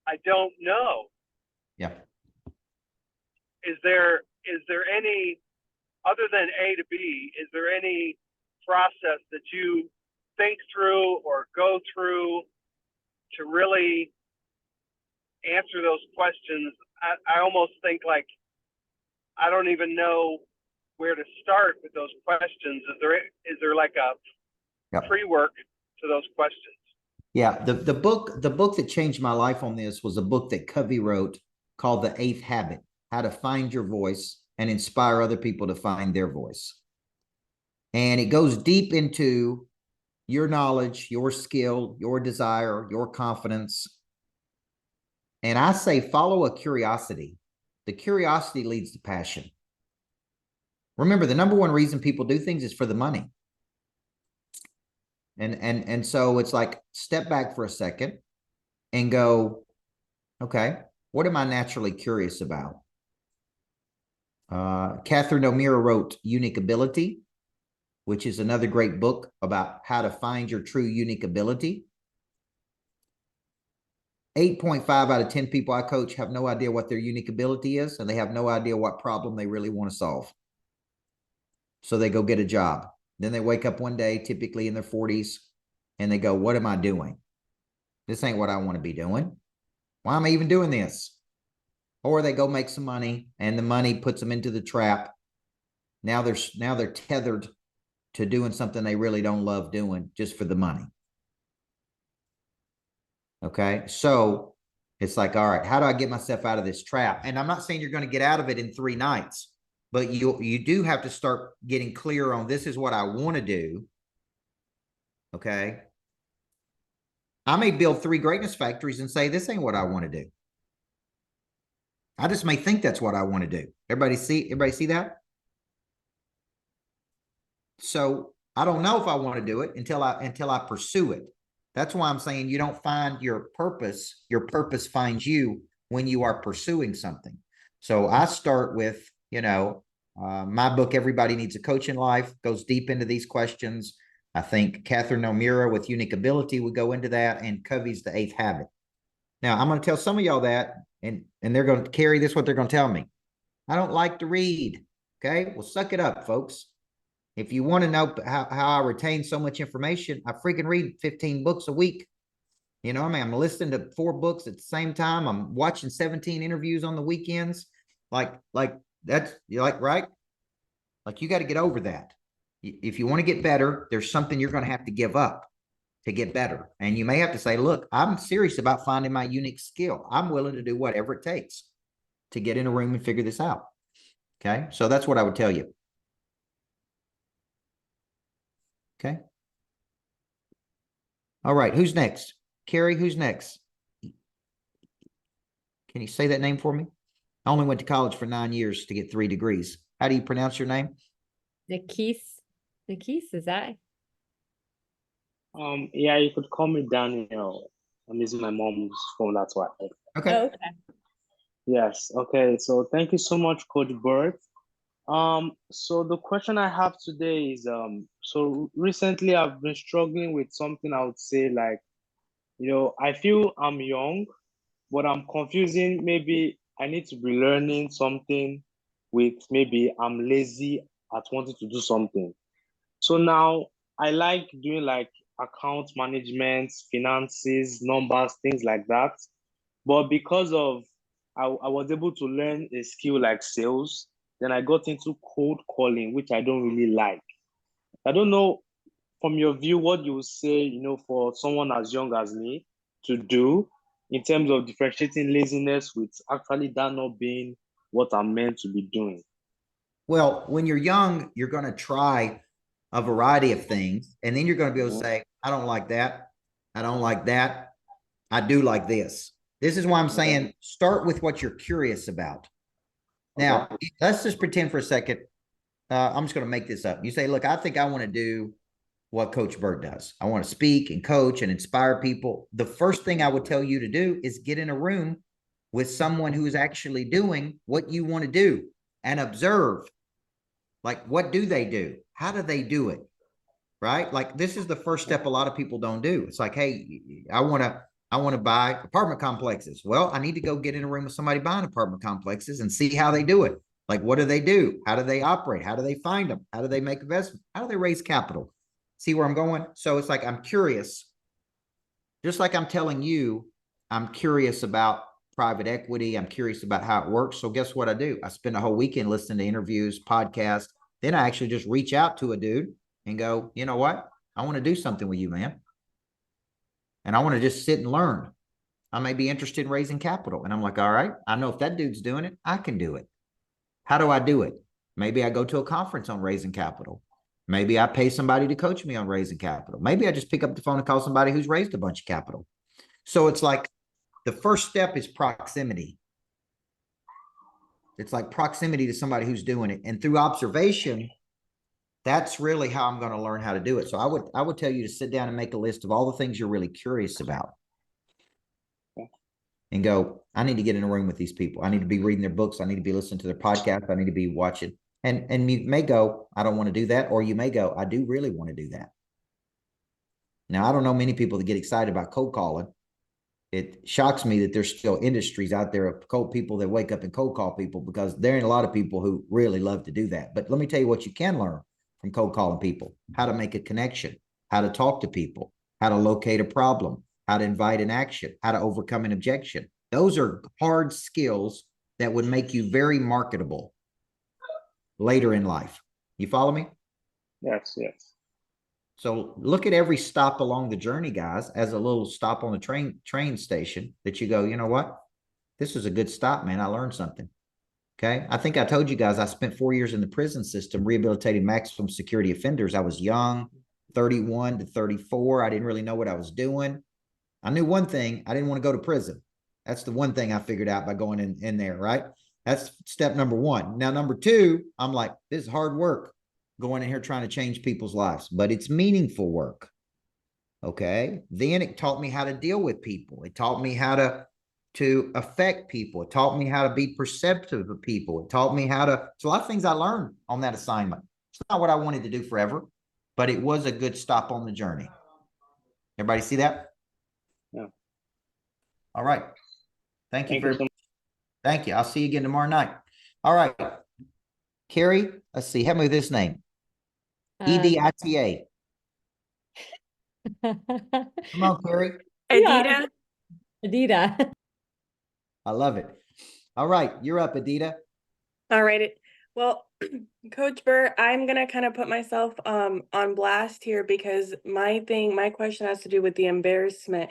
Speaker 3: I don't know.
Speaker 1: Yeah.
Speaker 3: Is there any, other than A to B, is there any process that you think through or go through to really answer those questions? I almost think like, I don't even know where to start with those questions. Is there like a
Speaker 1: Yep.
Speaker 3: pre-work to those questions?
Speaker 1: Yeah, the book that changed my life on this was a book that Covey wrote called The Eighth Habit: How to Find Your Voice and Inspire Other People to Find Their Voice. And it goes deep into your knowledge, your skill, your desire, your confidence. And I say follow a curiosity. The curiosity leads to passion. Remember, the number one reason people do things is for the money. And so it's like, step back for a second and go, okay, what am I naturally curious about? Catherine O'Meara wrote Unique Ability, which is another great book about how to find your true unique ability. 8.5 out of 10 people I coach have no idea what their unique ability is, and they have no idea what problem they really want to solve. So they go get a job. Then they wake up one day, typically in their 40s, and they go, what am I doing? This ain't what I want to be doing. Why am I even doing this? Or they go make some money, and the money puts them into the trap. Now they're tethered to doing something they really don't love doing just for the money. Okay, so it's like, all right, how do I get myself out of this trap? And I'm not saying you're going to get out of it in 3 nights, but you do have to start getting clear on, this is what I want to do. Okay, I may build 3 greatness factories and say, this ain't what I want to do. I just may think that's what I want to do. Everybody see that? So I don't know if I want to do it until I pursue it. That's why I'm saying you don't find your purpose. Your purpose finds you when you are pursuing something. So I start with, my book, Everybody Needs a Coach in Life, goes deep into these questions. I think Catherine O'Meara with Unique Ability would go into that, and Covey's The Eighth Habit. Now, I'm going to tell some of y'all that, and they're going to carry this, what they're going to tell me. I don't like to read. Okay, well, suck it up, folks. If you want to know how I retain so much information, I freaking read 15 books a week. I'm listening to 4 books at the same time. I'm watching 17 interviews on the weekends. Like that's, you're like, right? Like, you got to get over that. If you want to get better, there's something you're going to have to give up to get better. And you may have to say, look, I'm serious about finding my unique skill. I'm willing to do whatever it takes to get in a room and figure this out. Okay. So that's what I would tell you. Okay. All right. Who's next? Carrie, who's next? Can you say that name for me? I only went to college for 9 years to get 3 degrees. How do you pronounce your name?
Speaker 4: Nikis, is that?
Speaker 5: Yeah, you could call me Daniel. I'm using my mom's phone, that's why.
Speaker 1: Okay.
Speaker 4: Oh, okay.
Speaker 5: Yes, okay. So thank you so much, Coach Burt. So the question I have today is, so recently I've been struggling with something. I would say, like, I feel I'm young, but I'm confusing. Maybe I need to be learning something with, maybe I'm lazy at wanting to do something. So now I like doing like account management, finances, numbers, things like that. But because of I was able to learn a skill like sales, then I got into cold calling, which I don't really like. I don't know, from your view, what you would say, for someone as young as me to do in terms of differentiating laziness with actually that not being what I'm meant to be doing.
Speaker 1: Well, when you're young, you're going to try a variety of things, and then you're going to be able to say, I don't like that. I don't like that. I do like this. This is why I'm saying start with what you're curious about. Now, let's just pretend for a second. I'm just going to make this up. You say, look, I think I want to do what Coach Burt does. I want to speak and coach and inspire people. The first thing I would tell you to do is get in a room with someone who is actually doing what you want to do and observe. Like, what do they do? How do they do it? right? Like this is the first step a lot of people don't do. It's like, hey, I want to buy apartment complexes. Well, I need to go get in a room with somebody buying apartment complexes and see how they do it. Like, what do they do? How do they operate? How do they find them? How do they make investment? How do they raise capital? See where I'm going? So it's like, I'm curious, just like I'm telling you, I'm curious about private equity. I'm curious about how it works. So guess what I do? I spend a whole weekend listening to interviews, podcasts. Then I actually just reach out to a dude and go, you know what? I want to do something with you, man. And I want to just sit and learn. I may be interested in raising capital. And I'm like, all right, I know if that dude's doing it, I can do it. How do I do it? Maybe I go to a conference on raising capital. Maybe I pay somebody to coach me on raising capital. Maybe I just pick up the phone and call somebody who's raised a bunch of capital. So it's like the first step is proximity. It's like proximity to somebody who's doing it. And through observation, that's really how I'm going to learn how to do it. So I would tell you to sit down and make a list of all the things you're really curious about. And go, I need to get in a room with these people. I need to be reading their books. I need to be listening to their podcast. I need to be watching. And you may go, I don't want to do that. Or you may go, I do really want to do that. Now, I don't know many people that get excited about cold calling. It shocks me that there's still industries out there of cold people that wake up and cold call people, because there ain't a lot of people who really love to do that. But let me tell you what you can learn from cold calling people: how to make a connection, how to talk to people, how to locate a problem, how to invite an action, how to overcome an objection. Those are hard skills that would make you very marketable later in life. You follow me?
Speaker 5: Yes, yes.
Speaker 1: So look at every stop along the journey, guys, as a little stop on the train station that you go, you know what? This is a good stop, man. I learned something. Okay. I think I told you guys I spent 4 years in the prison system rehabilitating maximum security offenders. I was young, 31 to 34. I didn't really know what I was doing. I knew one thing: I didn't want to go to prison. That's the one thing I figured out by going in there, right? That's step number one. Now, number two, I'm like, this is hard work going in here trying to change people's lives, but it's meaningful work. Okay. Then it taught me how to deal with people. It taught me how to affect people. It taught me how to be perceptive of people. It taught me how to, it's a lot of things I learned on that assignment. It's not what I wanted to do forever, but it was a good stop on the journey. Everybody see that?
Speaker 5: Yeah.
Speaker 1: All right. Thank you
Speaker 5: Thank
Speaker 1: very
Speaker 5: you so
Speaker 1: much. Thank you. I'll see you again tomorrow night. All right. Carrie, let's see. Help me with this name. EDITA. Come on, Carrie.
Speaker 4: Yeah.
Speaker 6: Adita.
Speaker 4: Adita.
Speaker 1: I love it. All right. You're up, Adita.
Speaker 6: All right. Well, Coach Burt, I'm gonna kind of put myself on blast here because my question has to do with the embarrassment.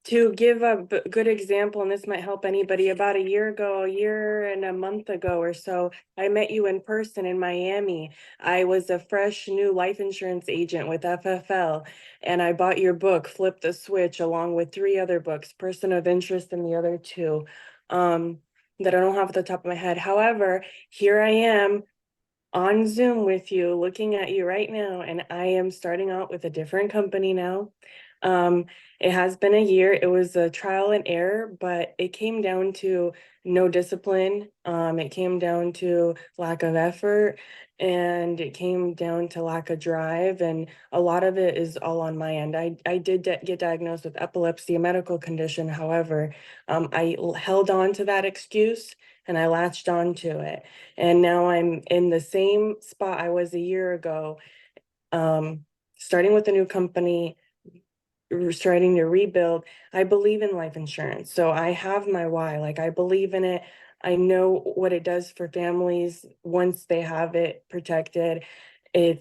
Speaker 6: To give a good example, and this might help anybody, about a year and a month ago or so, I met you in person in Miami. I was a fresh new life insurance agent with FFL, and I bought your book, Flip the Switch, along with 3 other books, Person of Interest and the other 2, that I don't have at the top of my head. However, here I am on Zoom with you, looking at you right now, and I am starting out with a different company now. It has been a year. It was a trial and error, but it came down to no discipline. It came down to lack of effort, and it came down to lack of drive. And a lot of it is all on my end. I did get diagnosed with epilepsy, a medical condition. However, I held on to that excuse and I latched on to it. And now I'm in the same spot I was a year ago, starting with a new company, starting to rebuild. I believe in life insurance. So I have my why. Like, I believe in it. I know what it does for families once they have it protected. I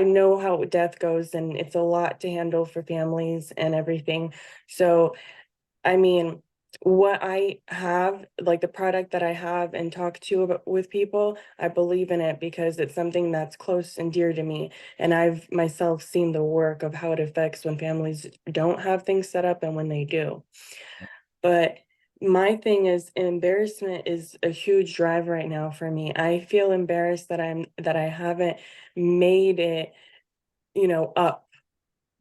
Speaker 6: know how death goes, and it's a lot to handle for families and everything. So, I mean, what I have, like the product that I have and talk to with people, I believe in it because it's something that's close and dear to me. And I've myself seen the work of how it affects when families don't have things set up and when they do. But my thing is, embarrassment is a huge drive right now for me. I feel embarrassed that I haven't made it, up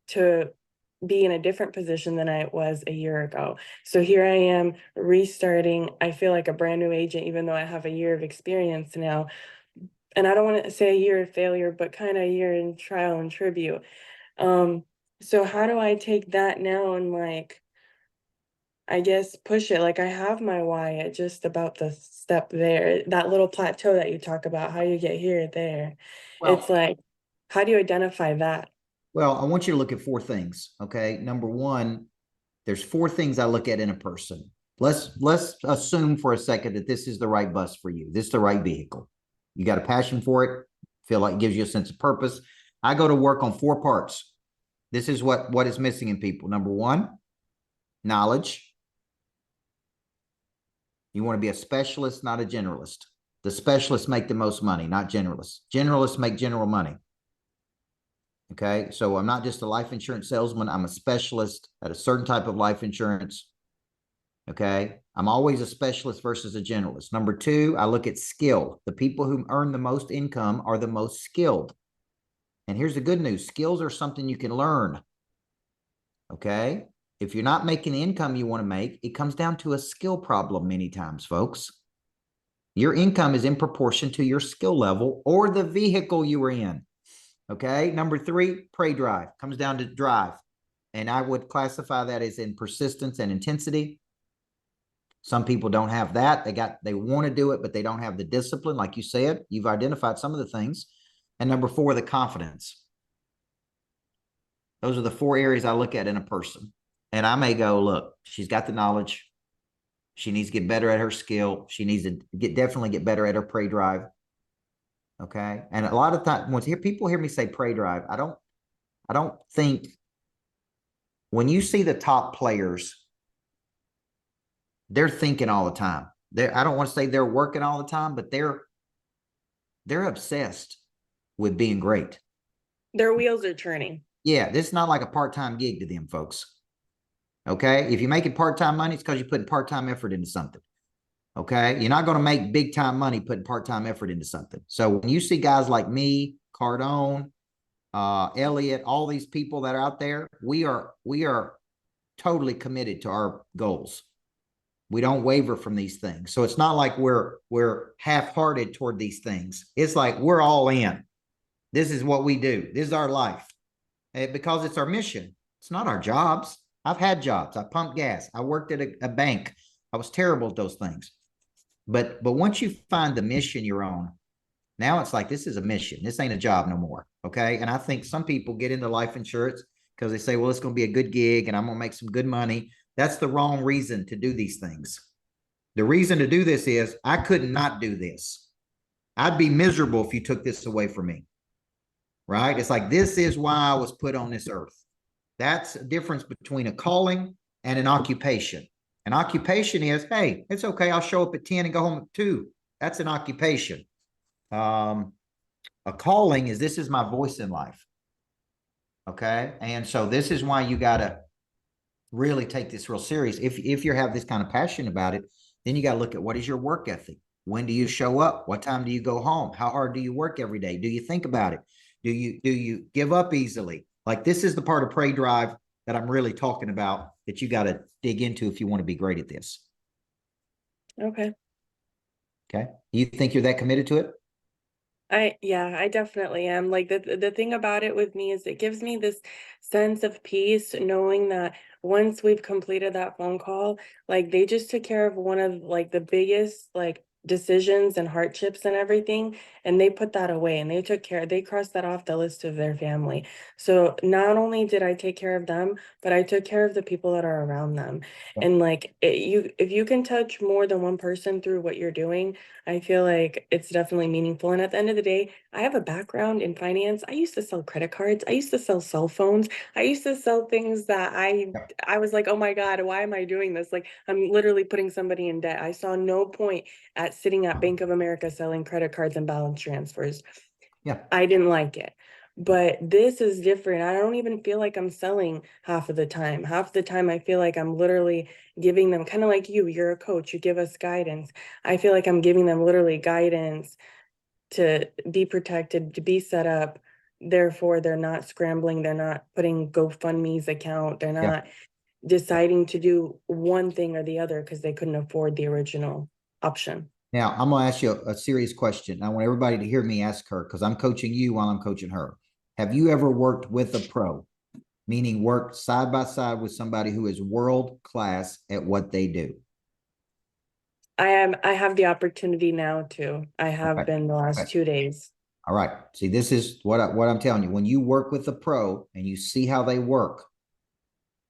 Speaker 6: to be in a different position than I was a year ago. So here I am restarting. I feel like a brand new agent, even though I have a year of experience now. and I don't want to say a year of failure, but kind of a year in trial and tribute. So how do I take that now and like, I guess push it? Like I have my why at just about the step there, that little plateau that you talk about, how you get here, there. It's
Speaker 1: Well,
Speaker 6: like, how do you identify that?
Speaker 1: well, I want you to look at four things. Okay. Number one, there's four things I look at in a person. Let's assume for a second that this is the right bus for you. This is the right vehicle. You got a passion for it, feel like it gives you a sense of purpose. I go to work on four parts. This is what is missing in people. Number one, knowledge. You want to be a specialist, not a generalist. The specialists make the most money, not generalists. Generalists make general money. Okay, so I'm not just a life insurance salesman. I'm a specialist at a certain type of life insurance. Okay, I'm always a specialist versus a generalist. Number two, I look at skill. The people who earn the most income are the most skilled. And here's the good news. Skills are something you can learn. Okay, if you're not making the income you want to make, it comes down to a skill problem many times, folks. Your income is in proportion to your skill level or the vehicle you were in. Okay. Number three, pray drive. Comes down to drive. And I would classify that as in persistence and intensity. Some people don't have that. They want to do it, but they don't have the discipline. Like you said, you've identified some of the things. And number four, the confidence. Those are the four areas I look at in a person. And I may go, look, she's got the knowledge. She needs to get better at her skill. She needs to definitely get better at her pray drive. Okay. And a lot of times when people hear me say pray drive, I don't think when you see the top players, they're thinking all the time. I don't want to say they're working all the time, but they're obsessed with being great.
Speaker 6: Their wheels are turning.
Speaker 1: Yeah, this is not like a part-time gig to them, folks. Okay, if you're making part-time money, it's because you're putting part-time effort into something. Okay, you're not going to make big-time money putting part-time effort into something. So when you see guys like me, Cardone, Elliot, all these people that are out there, we are totally committed to our goals. We don't waver from these things. So it's not like we're half-hearted toward these things. It's like we're all in. This is what we do. This is our life. Because it's our mission. It's not our jobs. I've had jobs. I pumped gas. I worked at a bank. I was terrible at those things. But once you find the mission you're on, now it's like, this is a mission. This ain't a job no more. Okay. And I think some people get into life insurance because they say, well, it's going to be a good gig and I'm going to make some good money. That's the wrong reason to do these things. The reason to do this is I could not do this. I'd be miserable if you took this away from me. Right? It's like, this is why I was put on this earth. That's a difference between a calling and an occupation. An occupation is, hey, it's okay. I'll show up at 10 and go home at 2. That's an occupation. A calling is, this is my voice in life. Okay. And so this is why you got to really take this real serious. If you have this kind of passion about it, then you got to look at what is your work ethic? When do you show up? What time do you go home? How hard do you work every day? Do you think about it? Do you give up easily? Like, this is the part of pray drive that I'm really talking about that you got to dig into if you want to be great at this.
Speaker 6: Okay.
Speaker 1: Okay. You think you're that committed to it?
Speaker 6: I definitely am. Like the thing about it with me is it gives me this sense of peace knowing that once we've completed that phone call, like they just took care of one of like the biggest like decisions and hardships and everything, and they put that away and they crossed that off the list of their family. So not only did I take care of them, but I took care of the people that are around them.
Speaker 1: Yeah.
Speaker 6: And like if you can touch more than one person through what you're doing, I feel like it's definitely meaningful. And at the end of the day, I have a background in finance. I used to sell credit cards. I used to sell cell phones. I used to sell things that I was like, oh my God, why am I doing this? Like, I'm literally putting somebody in debt. I saw no point at sitting at Bank of America selling credit cards and balance transfers.
Speaker 1: Yeah.
Speaker 6: I didn't like it. But this is different. I don't even feel like I'm selling half of the time. Half the time, I feel like I'm literally giving them, kind of like you're a coach, you give us guidance. I feel like I'm giving them literally guidance to be protected, to be set up. Therefore, they're not scrambling. They're not putting GoFundMe's account. They're not deciding to do one thing or the other because they couldn't afford the original option.
Speaker 1: Now, I'm going to ask you a serious question. I want everybody to hear me ask her because I'm coaching you while I'm coaching her. Have you ever worked with a pro, meaning worked side by side with somebody who is world class at what they do?
Speaker 6: I have the opportunity now to. I have
Speaker 1: Okay.
Speaker 6: been the last
Speaker 1: Okay.
Speaker 6: 2 days.
Speaker 1: All right. See, this is what I'm telling you. When you work with a pro and you see how they work,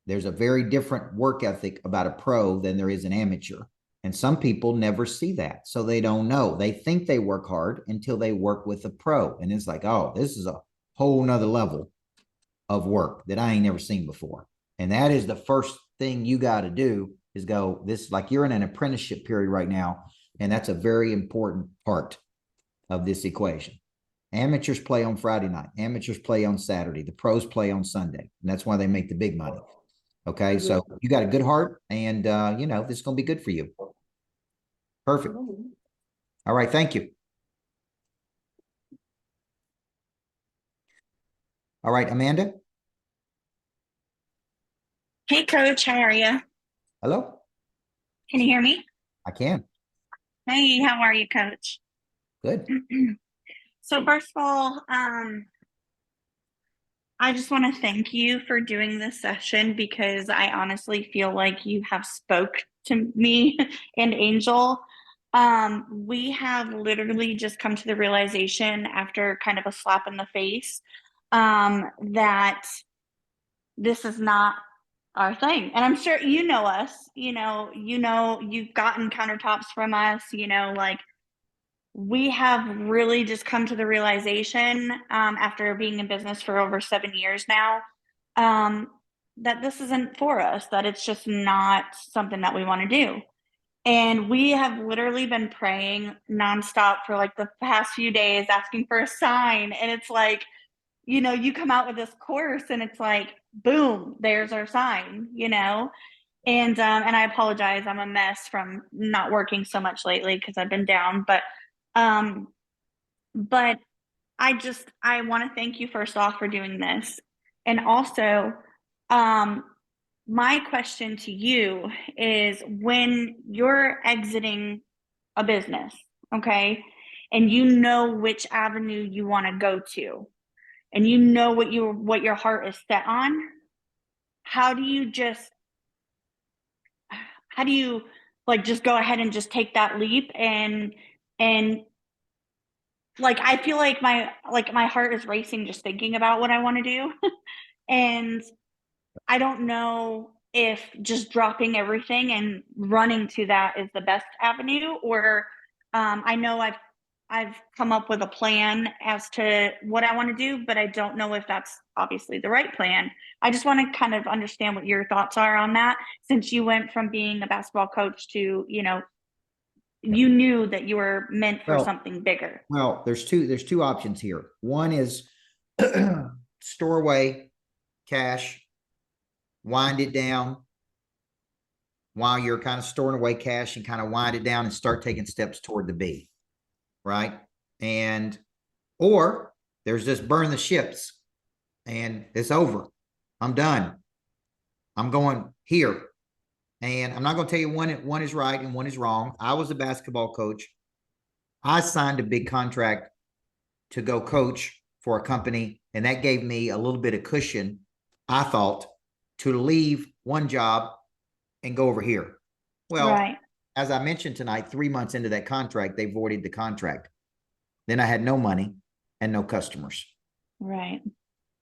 Speaker 1: there's a very different work ethic about a pro than there is an amateur. And some people never see that. So they don't know. They think they work hard until they work with a pro. And it's like, oh, this is a whole nother level of work that I ain't never seen before. And that is the first thing you got to do is go, this, like you're in an apprenticeship period right now. And that's a very important part of this equation. Amateurs play on Friday night. Amateurs play on Saturday. The pros play on Sunday. And that's why they make the big money. Okay. So you got a good heart and, this is going to be good for you. Perfect. All right. Thank you. All right, Amanda.
Speaker 7: Hey, Coach, how are you?
Speaker 1: Hello.
Speaker 7: Can you hear me?
Speaker 1: I can.
Speaker 7: Hey, how are you, Coach?
Speaker 1: Good.
Speaker 7: So first of all, I just want to thank you for doing this session because I honestly feel like you have spoke to me and Angel. We have literally just come to the realization after kind of a slap in the face, that this is not our thing. And I'm sure you know us, you've gotten countertops from us, like we have really just come to the realization, after being in business for over 7 years now, that this isn't for us, that it's just not something that we want to do. And we have literally been praying nonstop for like the past few days, asking for a sign. And it's like, you come out with this course and it's like, boom, there's our sign, And I apologize, I'm a mess from not working so much lately because I've been down. But I want to thank you first off for doing this. And also, my question to you is when you're exiting a business, okay, and you know which avenue you want to go to, and you know what your heart is set on, how do you like just go ahead and just take that leap and like I feel like my heart is racing just thinking about what I want to do. And I don't know if just dropping everything and running to that is the best avenue, or I know I've come up with a plan as to what I want to do, but I don't know if that's obviously the right plan. I just want to kind of understand what your thoughts are on that, since you went from being a basketball coach to, you knew that you were meant for something bigger.
Speaker 1: Well, there's two options here. One is store away cash, wind it down while you're kind of storing away cash and kind of wind it down and start taking steps toward the B. Right. Or there's just burn the ships and it's over. I'm done. I'm going here. And I'm not going to tell you one is right and one is wrong. I was a basketball coach. I signed a big contract to go coach for a company, and that gave me a little bit of cushion, I thought, to leave one job and go over here. Well, right. As I mentioned tonight, 3 months into that contract, they voided the contract. Then I had no money and no customers.
Speaker 7: Right.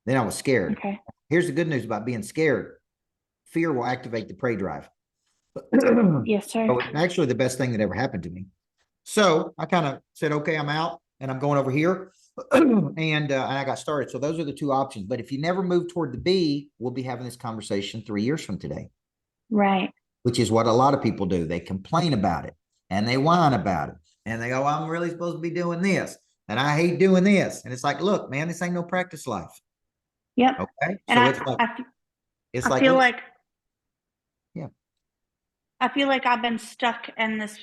Speaker 1: Then I was scared.
Speaker 7: Okay.
Speaker 1: Here's the good news about being scared. Fear will activate the prey drive.
Speaker 7: Yes, sir.
Speaker 1: So it's actually the best thing that ever happened to me. So I kind of said, okay, I'm out and I'm going over here. and I got started. So those are the two options. But if you never move toward the B, we'll be having this conversation 3 years from today.
Speaker 7: Right.
Speaker 1: Which is what a lot of people do. They complain about it and they whine about it. And they go, I'm really supposed to be doing this. And I hate doing this. And it's like, look, man, this ain't no practice life.
Speaker 7: Yep.
Speaker 1: Okay.
Speaker 7: And
Speaker 1: So
Speaker 7: I feel like I feel like I've been stuck in this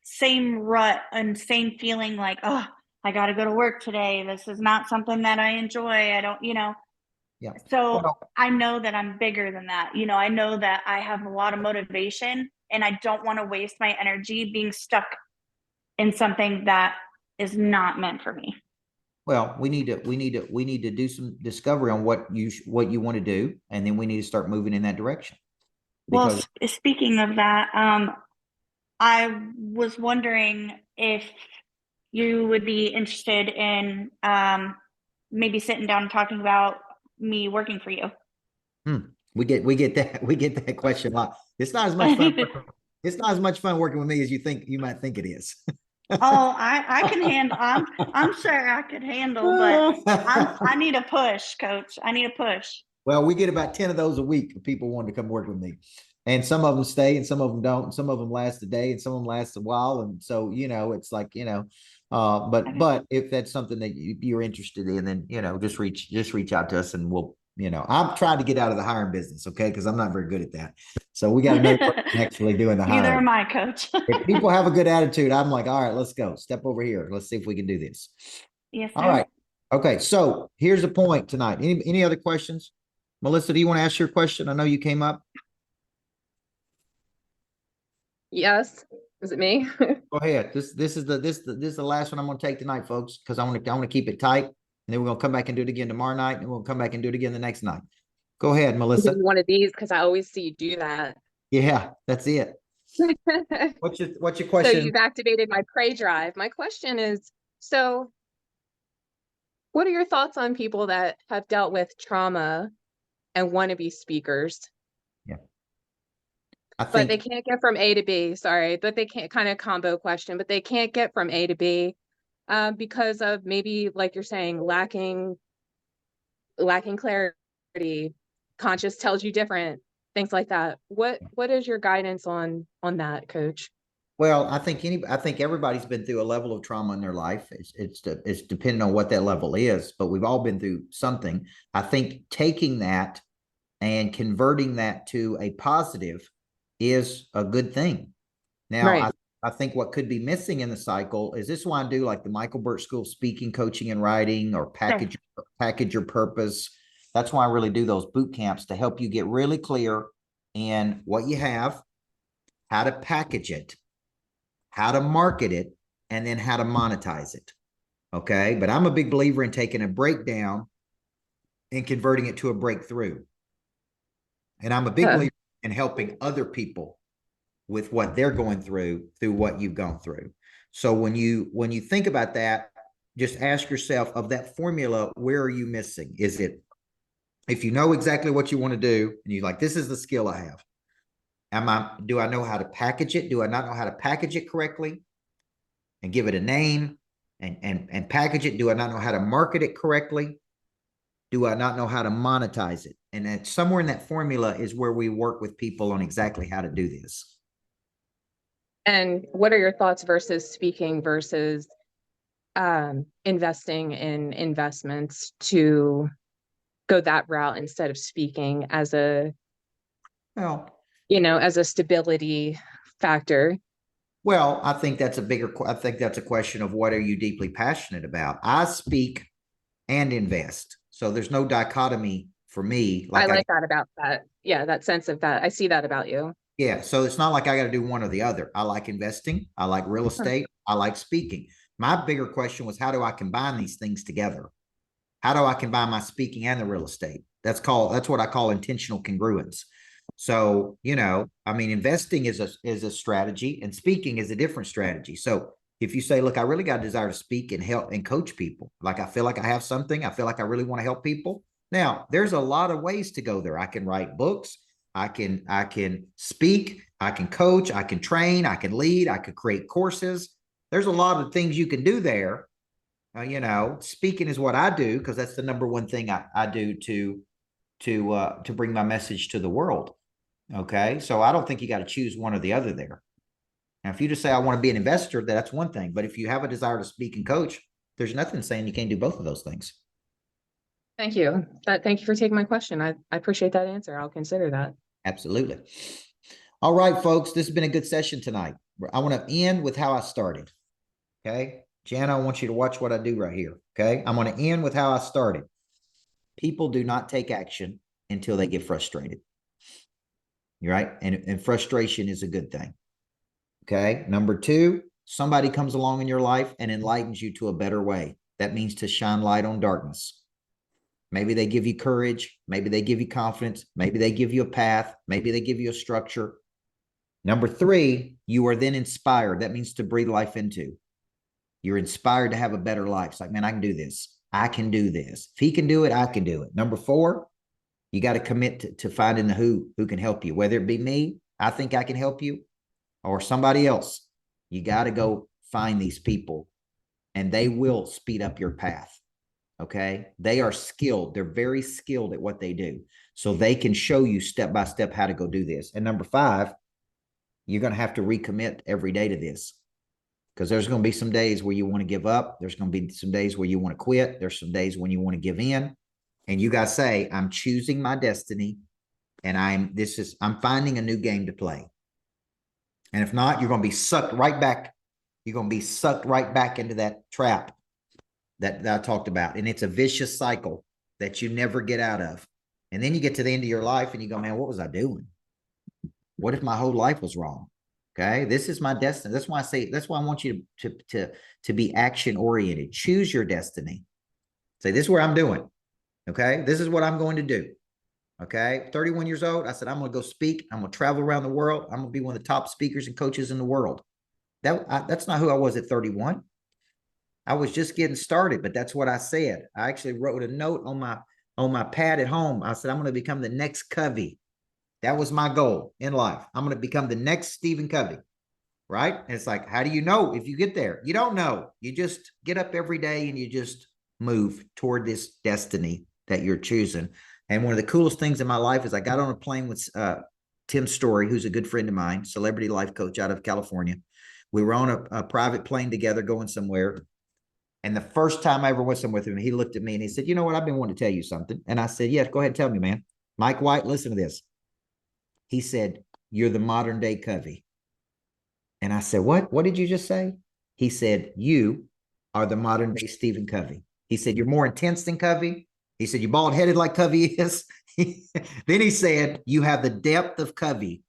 Speaker 7: same rut and same feeling like, oh, I got to go to work today. This is not something that I enjoy. I don't,
Speaker 1: Yeah.
Speaker 7: So I know that I'm bigger than that. I know that I have a lot of motivation and I don't want to waste my energy being stuck in something that is not meant for me.
Speaker 1: Well, we need to do some discovery on what you want to do, and then we need to start moving in that direction.
Speaker 7: Well, speaking of that, I was wondering if you would be interested in maybe sitting down and talking about me working for you.
Speaker 1: We get that question a lot. It's not as much fun. It's not as much fun working with me as you might think it is.
Speaker 7: Oh, I can handle. I'm sure I could handle, but I need a push, coach. I need a push.
Speaker 1: Well, we get about 10 of those a week of people wanting to come work with me. And some of them stay and some of them don't. And some of them last a day and some of them last a while. And so, it's like, but if that's something that you're interested in, then, just reach out to us and we'll, I'm trying to get out of the hiring business. Okay. Cause I'm not very good at that. So we got to know actually doing the hiring.
Speaker 7: Neither am I, coach.
Speaker 1: If people have a good attitude, I'm like, all right, let's go. Step over here. Let's see if we can do this.
Speaker 7: Yes, sir.
Speaker 1: All right. Okay. So here's the point tonight. Any other questions? Melissa, do you want to ask your question? I know you came up.
Speaker 8: Yes. Is it me?
Speaker 1: Go ahead. This is the last one I'm going to take tonight, folks, because I want to keep it tight, and then we're going to come back and do it again tomorrow night, and we'll come back and do it again the next night. Go ahead, Melissa.
Speaker 8: One of these because I always see you do that.
Speaker 1: Yeah, that's it. What's your
Speaker 8: So
Speaker 1: question?
Speaker 8: you've activated my prey drive. My question is, so what are your thoughts on people that have dealt with trauma and want to be speakers,
Speaker 1: I
Speaker 8: but they
Speaker 1: think
Speaker 8: can't get from A to B? Sorry, but they can't, kind of combo question, but they can't get from A to B because of maybe, like you're saying, lacking clarity. Conscious tells you different things like that. What is your guidance on that, coach?
Speaker 1: Well, I think everybody's been through a level of trauma in their life. It's depending on what that level is, but we've all been through something. I think taking that and converting that to a positive is a good thing. Now,
Speaker 8: Right.
Speaker 1: I think what could be missing in the cycle is this why I do like the Michael Burt School of Speaking, Coaching, and Writing, or package your purpose. That's why I really do those boot camps, to help you get really clear in what you have, how to package it, how to market it, and then how to monetize it. Okay. But I'm a big believer in taking a breakdown and converting it to a breakthrough. And I'm a big believer in helping other people with what they're going through what you've gone through. So when you think about that, just ask yourself, of that formula, where are you missing? Is it, if you know exactly what you want to do and you're like, this is the skill I have. Do I know how to package it? Do I not know how to package it correctly and give it a name and package it? Do I not know how to market it correctly? Do I not know how to monetize it? And then somewhere in that formula is where we work with people on exactly how to do this.
Speaker 8: And what are your thoughts versus speaking versus investing in investments to go that route instead of speaking as a, as a stability factor?
Speaker 1: Well, I think that's a question of what are you deeply passionate about? I speak and invest. So there's no dichotomy for me.
Speaker 8: I like that about that. Yeah, that sense of that. I see that about you.
Speaker 1: Yeah. So it's not like I got to do one or the other. I like investing. I like real estate. I like speaking. My bigger question was, how do I combine these things together? How do I combine my speaking and the real estate? That's what I call intentional congruence. So, investing is a strategy and speaking is a different strategy. So if you say, look, I really got a desire to speak and help and coach people, like I feel like I have something, I feel like I really want to help people. Now, there's a lot of ways to go there. I can write books. I can speak. I can coach. I can train. I can lead. I could create courses. There's a lot of things you can do there. Speaking is what I do because that's the number one thing I do to bring my message to the world. Okay. So I don't think you got to choose one or the other there. Now, if you just say, I want to be an investor, that's one thing. But if you have a desire to speak and coach, there's nothing saying you can't do both of those things.
Speaker 8: Thank you. Thank you for taking my question. I appreciate that answer. I'll consider that.
Speaker 1: Absolutely. All right, folks, this has been a good session tonight. I want to end with how I started. Okay. Jana, I want you to watch what I do right here. Okay. I'm going to end with how I started. People do not take action until they get frustrated. You're right. And frustration is a good thing. Okay. Number two, somebody comes along in your life and enlightens you to a better way. That means to shine light on darkness. Maybe they give you courage. Maybe they give you confidence. Maybe they give you a path. Maybe they give you a structure. Number 3, you are then inspired. That means to breathe life into. You're inspired to have a better life. It's like, man, I can do this. I can do this. If he can do it, I can do it. Number 4, you got to commit to finding the who can help you, whether it be me, I think I can help you, or somebody else. You got to go find these people, and they will speed up your path. Okay. They are skilled. They're very skilled at what they do. So they can show you step by step how to go do this. And number 5, you're going to have to recommit every day to this, because there's going to be some days where you want to give up. There's going to be some days where you want to quit. There's some days when you want to give in, and you got to say, I'm choosing my destiny, and I'm finding a new game to play. And if not, you're going to be sucked right back. You're going to be sucked right back into that trap that I talked about. And it's a vicious cycle that you never get out of. And then you get to the end of your life and you go, man, what was I doing? What if my whole life was wrong? Okay. This is my destiny. That's why I say, that's why I want you to be action oriented. Choose your destiny. Say, this is where I'm doing. Okay. This is what I'm going to do. Okay. 31 years old. I said, I'm going to go speak. I'm going to travel around the world. I'm going to be one of the top speakers and coaches in the world. That's not who I was at 31. I was just getting started, but that's what I said. I actually wrote a note on my pad at home. I said, I'm going to become the next Covey. That was my goal in life. I'm going to become the next Stephen Covey, right? And it's like, how do you know if you get there? You don't know. You just get up every day and you just move toward this destiny that you're choosing. And one of the coolest things in my life is I got on a plane with Tim Story, who's a good friend of mine, celebrity life coach out of California. We were on a private plane together going somewhere. And the first time I ever went somewhere with him, he looked at me and he said, you know what? I've been wanting to tell you something. And I said, yes, go ahead and tell me, man. Mike White, listen to this. He said, you're the modern day Covey. And I said, what? What did you just say? He said, you are the modern day Stephen Covey. He said, you're more intense than Covey. He said, you're bald headed like Covey is. Then he said, you have the depth of Covey,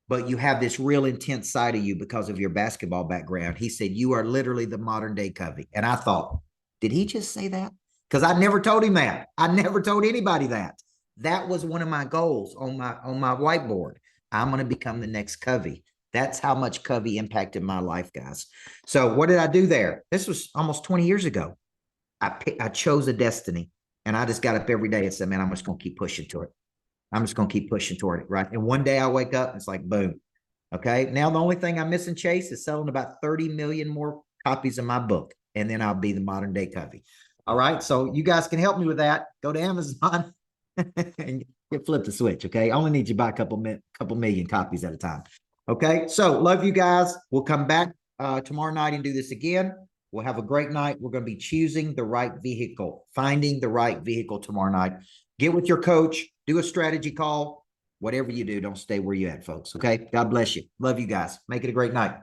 Speaker 1: but you have this real intense side of you because of your basketball background. He said, you are literally the modern day Covey. And I thought, did he just say that? Because I never told him that. I never told anybody that. That was one of my goals on my whiteboard. I'm going to become the next Covey. That's how much Covey impacted my life, guys. So what did I do there? This was almost 20 years ago. I chose a destiny, and I just got up every day and said, man, I'm just going to keep pushing to it. I'm just going to keep pushing toward it, right? And one day I wake up and it's like, boom. Okay. Now the only thing I'm missing, Chase, is selling about 30 million more copies of my book. And then I'll be the modern day Covey. All right. So you guys can help me with that. Go to Amazon and flip the switch. Okay. I only need you to buy a couple million copies at a time. Okay. So love you guys. We'll come back tomorrow night and do this again. We'll have a great night. We're going to be choosing the right vehicle, finding the right vehicle tomorrow night. Get with your coach, do a strategy call. Whatever you do, don't stay where you're at, folks. Okay. God bless you. Love you guys. Make it a great night.